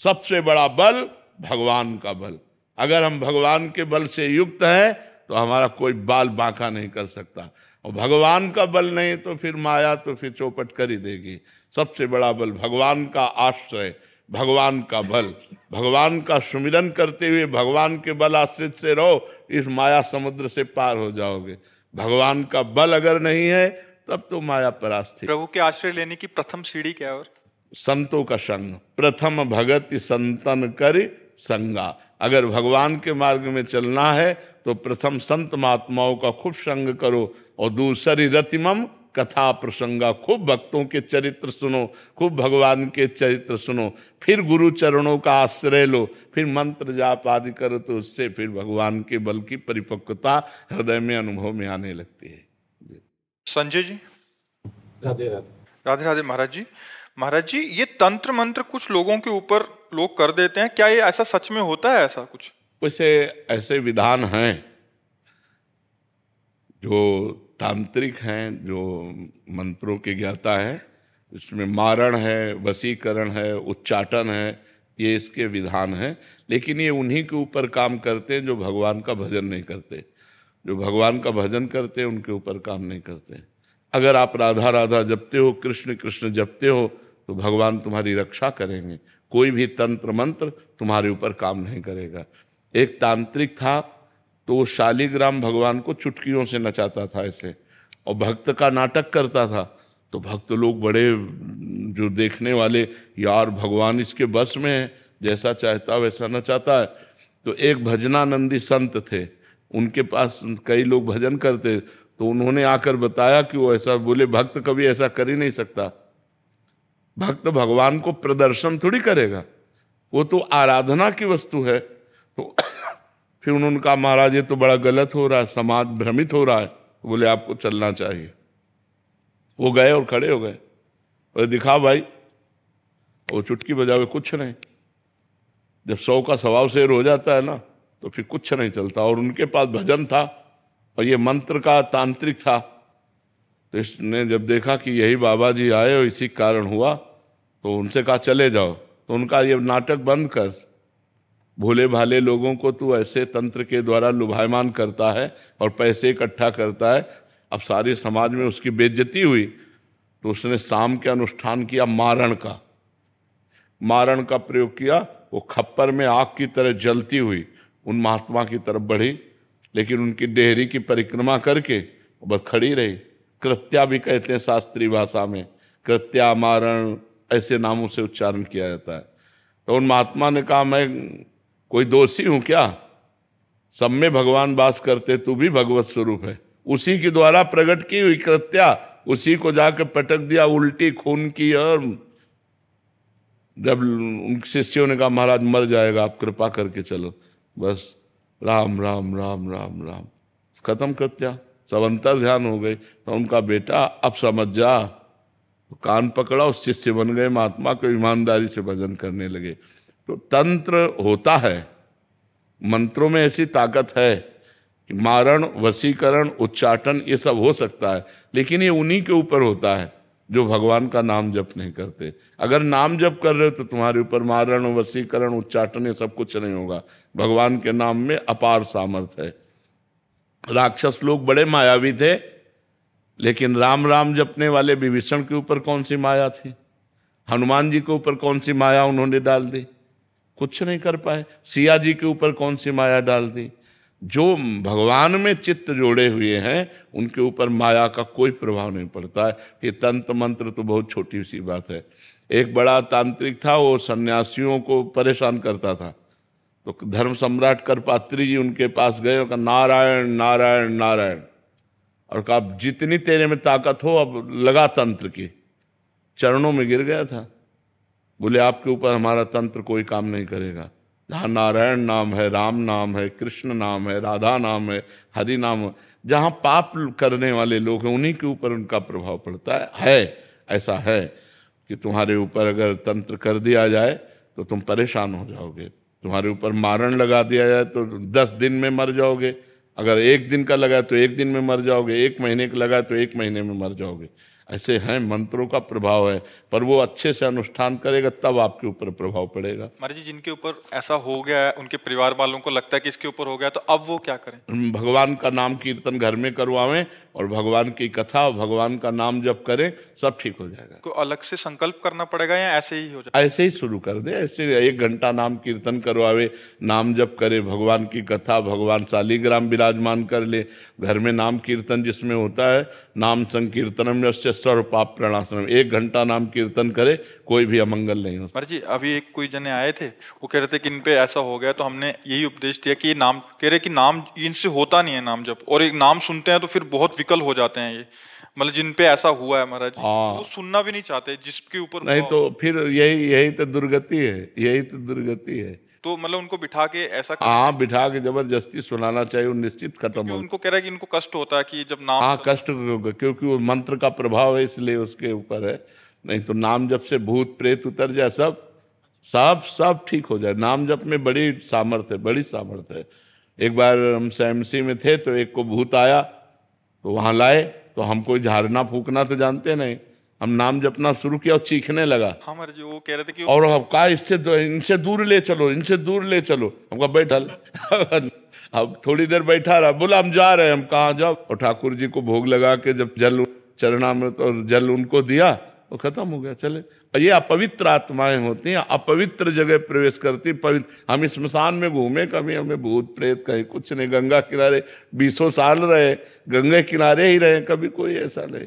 सबसे बड़ा बल भगवान का बल। अगर हम भगवान के बल से युक्त हैं तो हमारा कोई बाल बांका नहीं कर सकता। और भगवान का बल नहीं तो फिर माया तो फिर चौपट कर ही देगी। सबसे बड़ा बल भगवान का आश्रय, भगवान का बल। भगवान का सुमिरन करते हुए भगवान के बल आश्रित से रहो, इस माया समुद्र से पार हो जाओगे। भगवान का बल अगर नहीं है तब तो माया परास्ती। प्रभु के आश्रय लेने की प्रथम सीढ़ी क्या है? और संतों का संग। प्रथम भगत संतन कर संगा। अगर भगवान के मार्ग में चलना है तो प्रथम संत महात्माओं का खूब संग करो, और दूसरी रतिमम कथा प्रसंगा, खूब भक्तों के चरित्र सुनो, खूब भगवान के चरित्र सुनो, फिर गुरु चरणों का आश्रय लो, फिर मंत्र जाप आदि करो, तो उससे फिर भगवान के बल की परिपक्वता हृदय में अनुभव में आने लगती है। संजय जी। राधे राधे। राधे राधे महाराज जी। महाराज जी, ये तंत्र मंत्र कुछ लोगों के ऊपर लोग कर देते हैं, क्या ये ऐसा सच में होता है? ऐसा कुछ वैसे ऐसे विधान हैं जो तांत्रिक हैं, जो मंत्रों के ज्ञाता हैं, इसमें मारण है, वशीकरण है, उच्चाटन है, ये इसके विधान हैं। लेकिन ये उन्हीं के ऊपर काम करते हैं जो भगवान का भजन नहीं करते। जो भगवान का भजन करते हैं उनके ऊपर काम नहीं करते। अगर आप राधा राधा जपते हो, कृष्ण कृष्ण जपते हो, तो भगवान तुम्हारी रक्षा करेंगे। कोई भी तंत्र मंत्र तुम्हारे ऊपर काम नहीं करेगा। एक तांत्रिक था, तो वो शालिग्राम भगवान को चुटकियों से नचाता था ऐसे, और भक्त का नाटक करता था। तो भक्त लोग बड़े, जो देखने वाले, यार भगवान इसके बस में है, जैसा चाहता वैसा नचाता है। तो एक भजनानंदी संत थे, उनके पास कई लोग भजन करते, तो उन्होंने आकर बताया कि वो ऐसा, बोले भक्त कभी ऐसा कर ही नहीं सकता। भक्त भगवान को प्रदर्शन थोड़ी करेगा, वो तो आराधना की वस्तु है। तो फिर उन्होंने कहा महाराज ये तो बड़ा गलत हो रहा है, समाज भ्रमित हो रहा है। बोले आपको चलना चाहिए। वो गए और खड़े हो गए और दिखा भाई, वो चुटकी बजावे कुछ नहीं। जब 100 का स्वभाव शेर हो जाता है ना, तो फिर कुछ नहीं चलता। और उनके पास भजन था और ये मंत्र का तांत्रिक था। तो इसने जब देखा कि यही बाबा जी आए और इसी कारण हुआ, तो उनसे कहा चले जाओ। तो उनका ये नाटक बंद कर, भोले भाले लोगों को तू ऐसे तंत्र के द्वारा लुभायमान करता है और पैसे इकट्ठा करता है। अब सारे समाज में उसकी बेइज्जती हुई, तो उसने शाम के अनुष्ठान किया मारण का। मारण का प्रयोग किया, वो खप्पर में आग की तरह जलती हुई उन महात्मा की तरफ बढ़ी, लेकिन उनकी डेहरी की परिक्रमा करके बस खड़ी रही। कृत्या भी कहते हैं शास्त्रीय भाषा में, कृत्या, मारण, ऐसे नामों से उच्चारण किया जाता है। तो उन महात्मा ने कहा मैं कोई दोषी हूं क्या? सब में भगवान वास करते, तू भी भगवत स्वरूप है। उसी के द्वारा प्रकट की हुई कृत्या, उसी को जाकर पटक दिया, उल्टी खून की। और जब उन शिष्यों ने कहा महाराज मर जाएगा, आप कृपा करके चलो, बस राम राम राम राम राम, खत्म कृत्या। सब अंतर ध्यान हो गई। तो उनका बेटा अब समझ जा, तो कान पकड़ा, उस शिष्य बन गए महात्मा को, ईमानदारी से भजन करने लगे। तो तंत्र होता है, मंत्रों में ऐसी ताकत है कि मारण, वशीकरण, उच्चाटन ये सब हो सकता है, लेकिन ये उन्हीं के ऊपर होता है जो भगवान का नाम जप नहीं करते। अगर नाम जप कर रहे हो तो तुम्हारे ऊपर मारण, वशीकरण, उच्चाटन ये सब कुछ नहीं होगा। भगवान के नाम में अपार सामर्थ्य है। राक्षस लोग बड़े मायावी थे, लेकिन राम राम जपने वाले विभीषण के ऊपर कौन सी माया थी? हनुमान जी के ऊपर कौन सी माया उन्होंने डाल दी? कुछ नहीं कर पाए। सिया जी के ऊपर कौन सी माया डाल दी? जो भगवान में चित्त जोड़े हुए हैं उनके ऊपर माया का कोई प्रभाव नहीं पड़ता है। ये तंत्र मंत्र तो बहुत छोटी सी बात है। एक बड़ा तांत्रिक था, वो सन्यासियों को परेशान करता था। तो धर्म सम्राट करपात्री जी उनके पास गए और कहा नारायण नारायण नारायण, और कहा जितनी तेरे में ताकत हो अब लगा तंत्र की। चरणों में गिर गया था। बोले आपके ऊपर हमारा तंत्र कोई काम नहीं करेगा। जहाँ नारायण नाम है, राम नाम है, कृष्ण नाम है, राधा नाम है, हरि नाम है, जहाँ पाप करने वाले लोग हैं उन्हीं के ऊपर उनका प्रभाव पड़ता है। ऐसा है कि तुम्हारे ऊपर अगर तंत्र कर दिया जाए तो तुम परेशान हो जाओगे। तुम्हारे ऊपर मारण लगा दिया जाए तो 10 दिन में मर जाओगे। अगर 1 दिन का लगा तो 1 दिन में मर जाओगे, 1 महीने का लगा तो 1 महीने में मर जाओगे। ऐसे हैं, मंत्रों का प्रभाव है, पर वो अच्छे से अनुष्ठान करेगा तब आपके ऊपर प्रभाव पड़ेगा। महाराज जी, जिनके ऊपर ऐसा हो गया है, उनके परिवार वालों को लगता है कि इसके ऊपर हो गया, तो अब वो क्या करें? भगवान का नाम कीर्तन घर में करवावें और भगवान की कथा, भगवान का नाम जप करें, सब ठीक हो जाएगा। को अलग से संकल्प करना पड़ेगा या ऐसे ही हो जाएगा? ऐसे ही शुरू कर दे। ऐसे 1 घंटा नाम कीर्तन करवावे, नाम जप करे, भगवान की कथा, भगवान शालिग्राम विराजमान कर ले। घर में नाम कीर्तन जिसमें होता है, नाम संकीर्तनम यस्य सर्व पाप प्रणाशनम, 1 घंटा नाम कीर्तन करे, कोई भी अमंगल नहीं होता। महाराज जी, अभी एक कोई जने आए थे, वो कह रहे थे कि इन पे ऐसा हो गया, तो हमने यही उपदेश दिया कि नाम, कह रहे कि नाम इनसे होता नहीं है नाम जप, और एक नाम सुनते हैं तो फिर बहुत लॉजिकल हो जाते हैं ये, मतलब जिन पे ऐसा हुआ है महाराज जी, हाँ। वो सुनना भी नहीं चाहते जिसके ऊपर नहीं तो फिर यही तो दुर्गति है, यही तो दुर्गति है। तो मतलब उनको बिठा के ऐसा हाँ, बिठा के जबरदस्ती सुनाना चाहिए, वो निश्चित खत्म हो। उनको कह रहा है कि इनको कष्ट होता है कि जब नाम, हाँ कष्ट होगा, क्योंकि वो मंत्र का प्रभाव है इसलिए उसके ऊपर है। नहीं तो नाम जप से भूत प्रेत उतर जाए, सब सब सब ठीक हो जाए। नाम जप में बड़ी सामर्थ्य है, बड़ी सामर्थ्य है। एक बार हम SMC में थे तो एक को भूत आया, तो वहाँ लाए, तो हम कोई झाड़ना फूकना तो जानते नहीं, हम नाम जपना शुरू किया और चीखने लगा। हाँ महाराज जी, वो कह रहे थे कि और अब कहा इनसे दूर ले चलो, इनसे दूर ले चलो। हम कहा बैठल अब थोड़ी देर बैठा रहा, बोला हम जा रहे हैं। हम कहाँ जाओ? और ठाकुर जी को भोग लगा के जब जल चरणामृत और जल उनको दिया तो खत्म हो गया, चले। ये अपवित्र आत्माएं होती हैं, अपवित्र जगह प्रवेश करती। पवित्र हम स्मशान में घूमे, कभी हमें भूत प्रेत कहीं कुछ नहीं। गंगा किनारे 20 साल रहे, गंगा किनारे ही रहे, कभी कोई ऐसा नहीं।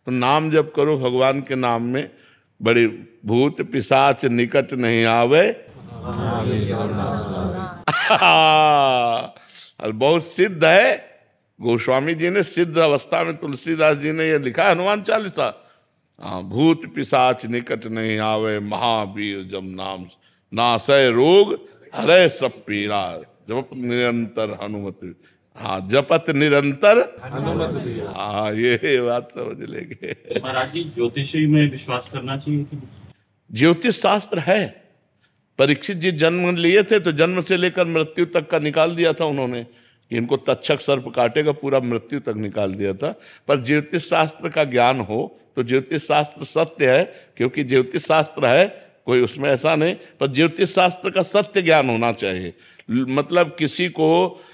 तो नाम जप करो भगवान के नाम में, बड़ी भूत पिशाच निकट नहीं आवे। बहुत सिद्ध है, गोस्वामी जी ने सिद्ध अवस्था में, तुलसीदास जी ने ये लिखा है हनुमान चालीसा। हाँ, भूत पिशाच निकट नहीं आवे, महावीर जब नाम नासय रोग हरे सब पीरा, जप निरंतर हनुमत। हाँ, जपत निरंतर हनुमत। हाँ, ये बात समझ लेंगे। महाराज जी, ज्योतिषी में विश्वास करना चाहिए कि? ज्योतिष शास्त्र है। परीक्षित जी जन्म लिए थे तो जन्म से लेकर मृत्यु तक का निकाल दिया था उन्होंने, कि इनको तक्षक सर्प काटेगा, पूरा मृत्यु तक निकाल दिया था। पर ज्योतिष शास्त्र का ज्ञान हो तो ज्योतिष शास्त्र सत्य है, क्योंकि ज्योतिष शास्त्र है, कोई उसमें ऐसा नहीं। पर ज्योतिष शास्त्र का सत्य ज्ञान होना चाहिए। मतलब किसी को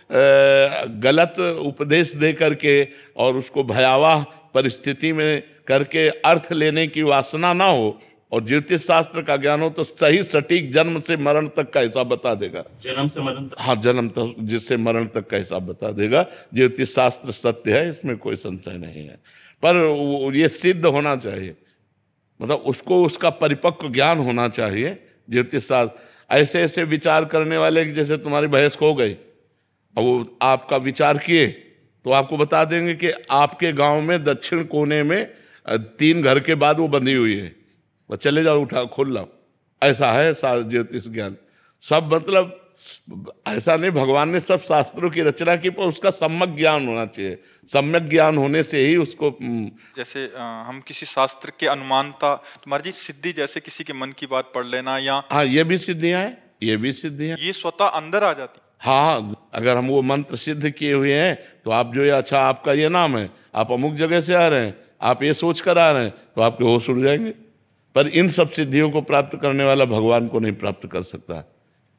गलत उपदेश दे करके और उसको भयावह परिस्थिति में करके अर्थ लेने की वासना ना हो, और ज्योतिष शास्त्र का ज्ञान हो तो सही सटीक जन्म से मरण तक का हिसाब बता देगा। जन्म से मरण तक? हाँ, जन्म तक जिससे मरण तक का हिसाब बता देगा। ज्योतिष शास्त्र सत्य है, इसमें कोई संशय नहीं है। पर ये सिद्ध होना चाहिए, मतलब उसको उसका परिपक्व ज्ञान होना चाहिए। ज्योतिष शास्त्र ऐसे ऐसे विचार करने वाले, जैसे तुम्हारी भैंस खो गई और वो आपका विचार किए तो आपको बता देंगे कि आपके गांव में दक्षिण कोने में 3 घर के बाद वो बंधी हुई है, वो चले जाओ, उठा खोल लो। ऐसा है ज्योतिष ज्ञान। सब मतलब ऐसा नहीं, भगवान ने सब शास्त्रों की रचना की, पर उसका सम्यक ज्ञान होना चाहिए। सम्यक ज्ञान होने से ही उसको जैसे हम किसी शास्त्र के अनुमानता, तुम्हारी जी सिद्धि, जैसे किसी के मन की बात पढ़ लेना, या हाँ, ये भी सिद्धियां हैं, ये भी सिद्धियां, ये स्वतः अंदर आ जाती। हाँ, अगर हम वो मंत्र सिद्ध किए हुए हैं तो आप जो ये, अच्छा आपका ये नाम है, आप अमुक जगह से आ रहे हैं, आप ये सोच कर आ रहे हैं, तो आपके होश उड़ जाएंगे। पर इन सब सिद्धियों को प्राप्त करने वाला भगवान को नहीं प्राप्त कर सकता।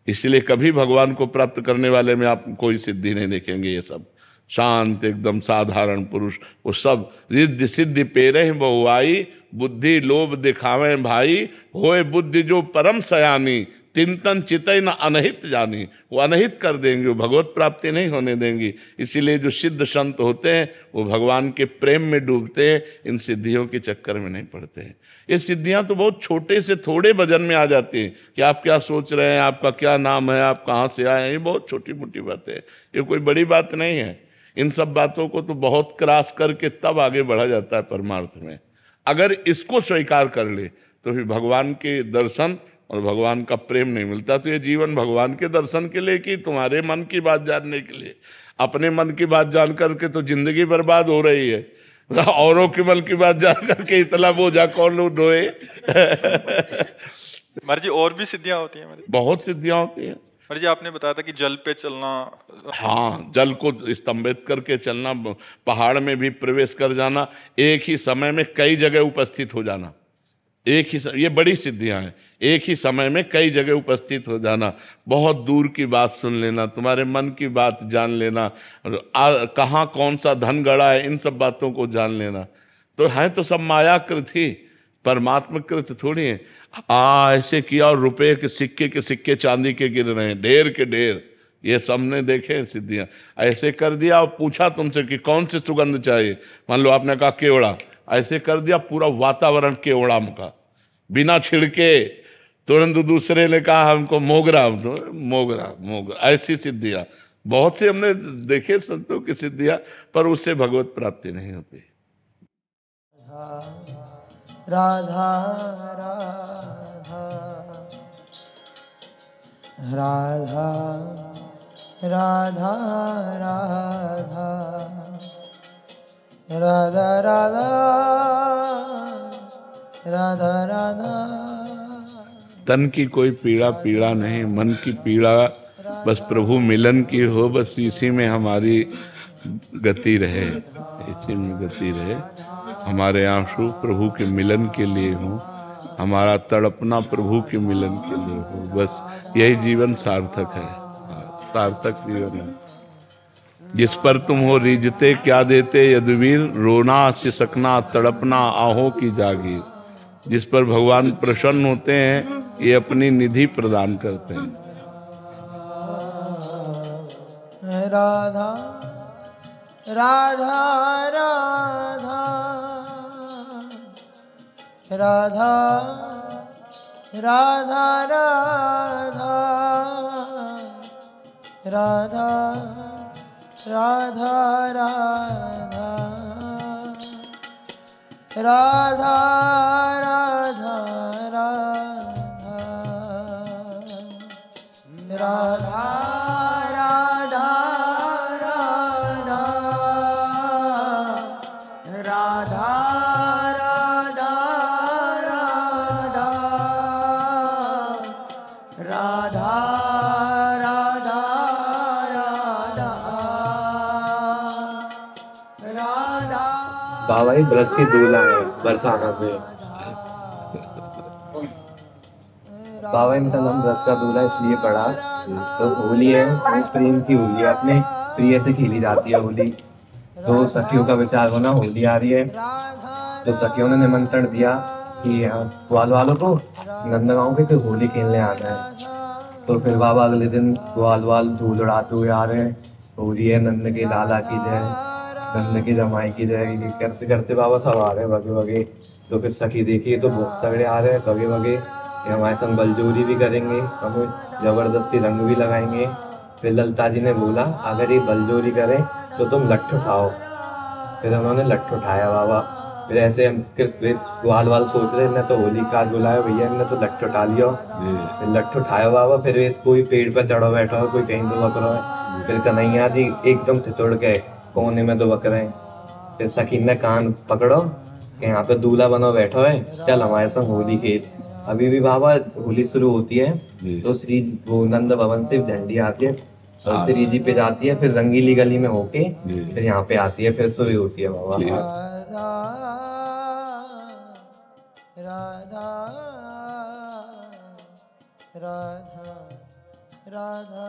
इसलिए कभी भगवान को प्राप्त करने वाले में आप कोई सिद्धि नहीं देखेंगे। ये सब शांत एकदम साधारण पुरुष, वो सब रिद्धि सिद्धि पेरे बहुआई, बुद्धि लोभ दिखावे भाई, होए बुद्धि जो परम सयानी, तिंतन चितई न अनहित जानी। वो अनहित कर देंगे, वो भगवत प्राप्ति नहीं होने देंगी। इसीलिए जो सिद्ध संत होते हैं वो भगवान के प्रेम में डूबते हैं, इन सिद्धियों के चक्कर में नहीं पड़ते हैं। ये सिद्धियां तो बहुत छोटे से थोड़े वजन में आ जाती हैं कि आप क्या सोच रहे हैं, आपका क्या नाम है, आप कहाँ से आए हैं, ये बहुत छोटी मोटी बातें हैं, ये कोई बड़ी बात नहीं है। इन सब बातों को तो बहुत क्रॉस करके तब आगे बढ़ा जाता है परमार्थ में। अगर इसको स्वीकार कर ले तो फिर भगवान के दर्शन और भगवान का प्रेम नहीं मिलता। तो ये जीवन भगवान के दर्शन के लिए कि तुम्हारे मन की बात जानने के लिए? अपने मन की बात जान करके तो जिंदगी बर्बाद हो रही है, औरों के मन की बात जान करके इतना बोझा कौन लोग ढोए। महाराज जी, और भी सिद्धियां होती हैं? बहुत सिद्धियां होती हैं। महाराज जी, आपने बताया था कि जल पे चलना। हाँ, जल को स्तंभित करके चलना, पहाड़ में भी प्रवेश कर जाना, एक ही समय में कई जगह उपस्थित हो जाना, एक ही ये बड़ी सिद्धियां हैं। एक ही समय में कई जगह उपस्थित हो जाना, बहुत दूर की बात सुन लेना, तुम्हारे मन की बात जान लेना, कहाँ कौन सा धन गड़ा है, इन सब बातों को जान लेना। तो है तो सब मायाकृत ही, परमात्मकृत थोड़ी है। ऐसे किया और रुपए के सिक्के चांदी के गिर रहे हैं, ढेर के ढेर, ये सबने देखे सिद्धियां। ऐसे कर दिया और पूछा तुमसे कि कौन सी सुगंध चाहिए, मान लो आपने कहा केवड़ा, ऐसे कर दिया पूरा वातावरण केवड़ा का, बिना छिड़के। तुरंत दूसरे ने कहा हमको मोगरा, तो मोगरा। ऐसी सिद्धियां बहुत से हमने देखे संतों की सिद्धियां, पर उससे भगवत प्राप्ति नहीं होती। राधा राधा राधा राधा राधा राधा राधा राधा। तन की कोई पीड़ा पीड़ा नहीं, मन की पीड़ा बस प्रभु मिलन की हो, बस इसी में हमारी गति रहे, इसी में गति रहे। हमारे आंसू प्रभु के मिलन के लिए हो, हमारा तड़पना प्रभु के मिलन के लिए हो, बस यही जीवन सार्थक है, सार्थक जीवन है। जिस पर तुम हो रीझते क्या देते यदुवीर, रोना सिसकना तड़पना आहों की जागीर। जिस पर भगवान प्रसन्न होते हैं ये अपनी निधि प्रदान करते हैं। राधा राधा राधा राधा राधा राधा राधा राधा राधा राधा राधा राधा राधा बाबा जी ब्रज की दूल्हा है बरसाना से। बाबा इनका नाम ब्रज का दूल्हा इसलिए पड़ा, तो होली है वो प्रेम की होली है, अपने प्रिय से खेली जाती है होली। तो सखियों का विचार बना होली आ रही है, तो सखियों ने निमंत्रण दिया कि ग्वाल वालों को नंदगांव के होली खेलने आना है। तो फिर बाबा अगले दिन ग्वाल वाल धूल उड़ाते हुए आ रहे हैं, होली है नंद के लाला की जय, नंद की जमाई की जय करते करते बाबा सब आ रहे हैं बगे बगे। तो फिर सखी देखिए तो बहुत तगड़े आ रहे हैं बगे बगे, हमारे संग बलजोरी भी करेंगे, हमें जबरदस्ती रंग भी लगाएंगे। फिर ललता जी ने बोला अगर ये बलजोरी करें तो तुम लट्ठ उठाओ। फिर उन्होंने लट्ठ उठाया बाबा। फिर ऐसे हम ग्वाल वाल सोच रहे, इन्हें तो होली का बुलाया भैया, इन्हें तो लट्ठ उठा लिया। फिर लट्ठ उठाया बाबा। फिर कोई पेड़ पर चढ़ो बैठा हो, कोई कहीं दुबक रहा है। फिर कन्हैया जी एकदम ठिठुर गए, कोने में दुबक रहे हैं। फिर सखी ने कान पकड़ो कि यहाँ पे दूल्हा बनो बैठो है, चल हमारे संग होली खेल। अभी भी बाबा होली शुरू होती है तो श्री वो नंद भवन से झंडी आती है और श्री जी पे जाती है, फिर रंगीली गली में होके फिर यहाँ पे आती है, फिर शुरू होती है बाबा। राधा राधा राधा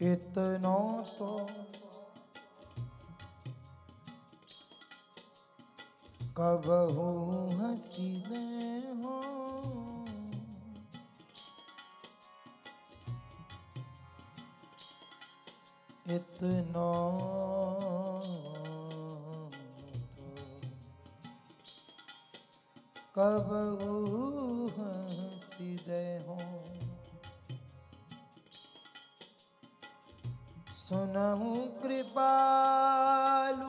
इतनो तो कबहू हसीदे हो, इतना कबहू हसीदे हो। सुनहु कृपालु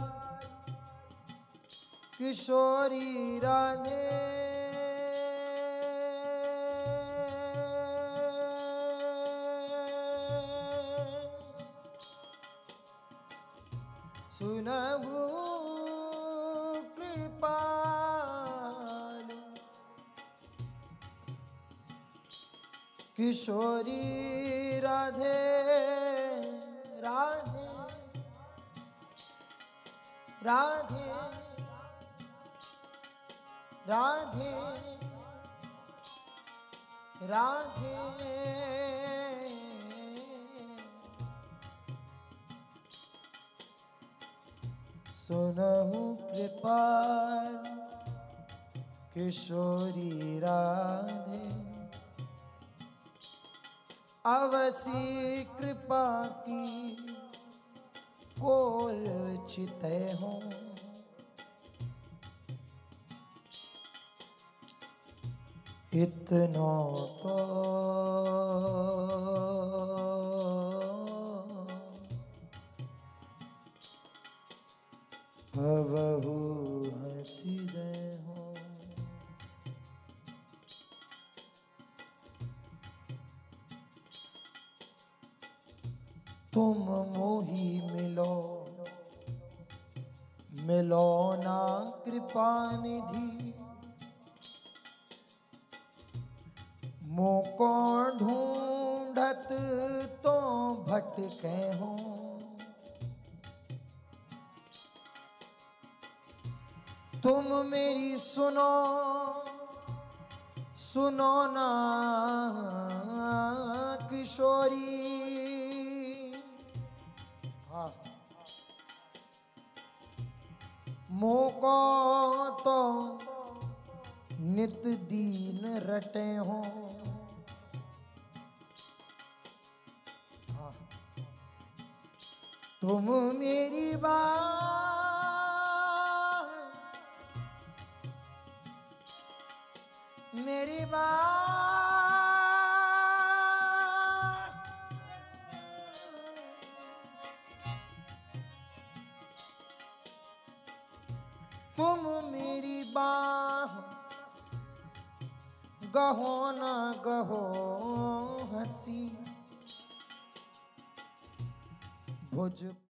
किशोरी राधे, सुनहु कृपालु किशोरी राधे, राधे राधे राधे राधे। सुनहु कृपाल किशोरी राधे, अवसी कृपा की कोल चिते हों। इतना तो कबहू हसीदे हो। तुम मोही मिलो, मिलो ना कृपा निधि, मोको ढूंढत तो भटके हो। तुम मेरी सुनो, सुनो ना किशोरी, हाँ मोको तो नित दीन रटे हो। हाँ तुम मेरी बात, मेरी बात, तुम मेरी बात गहो ना गहो हंसी भुज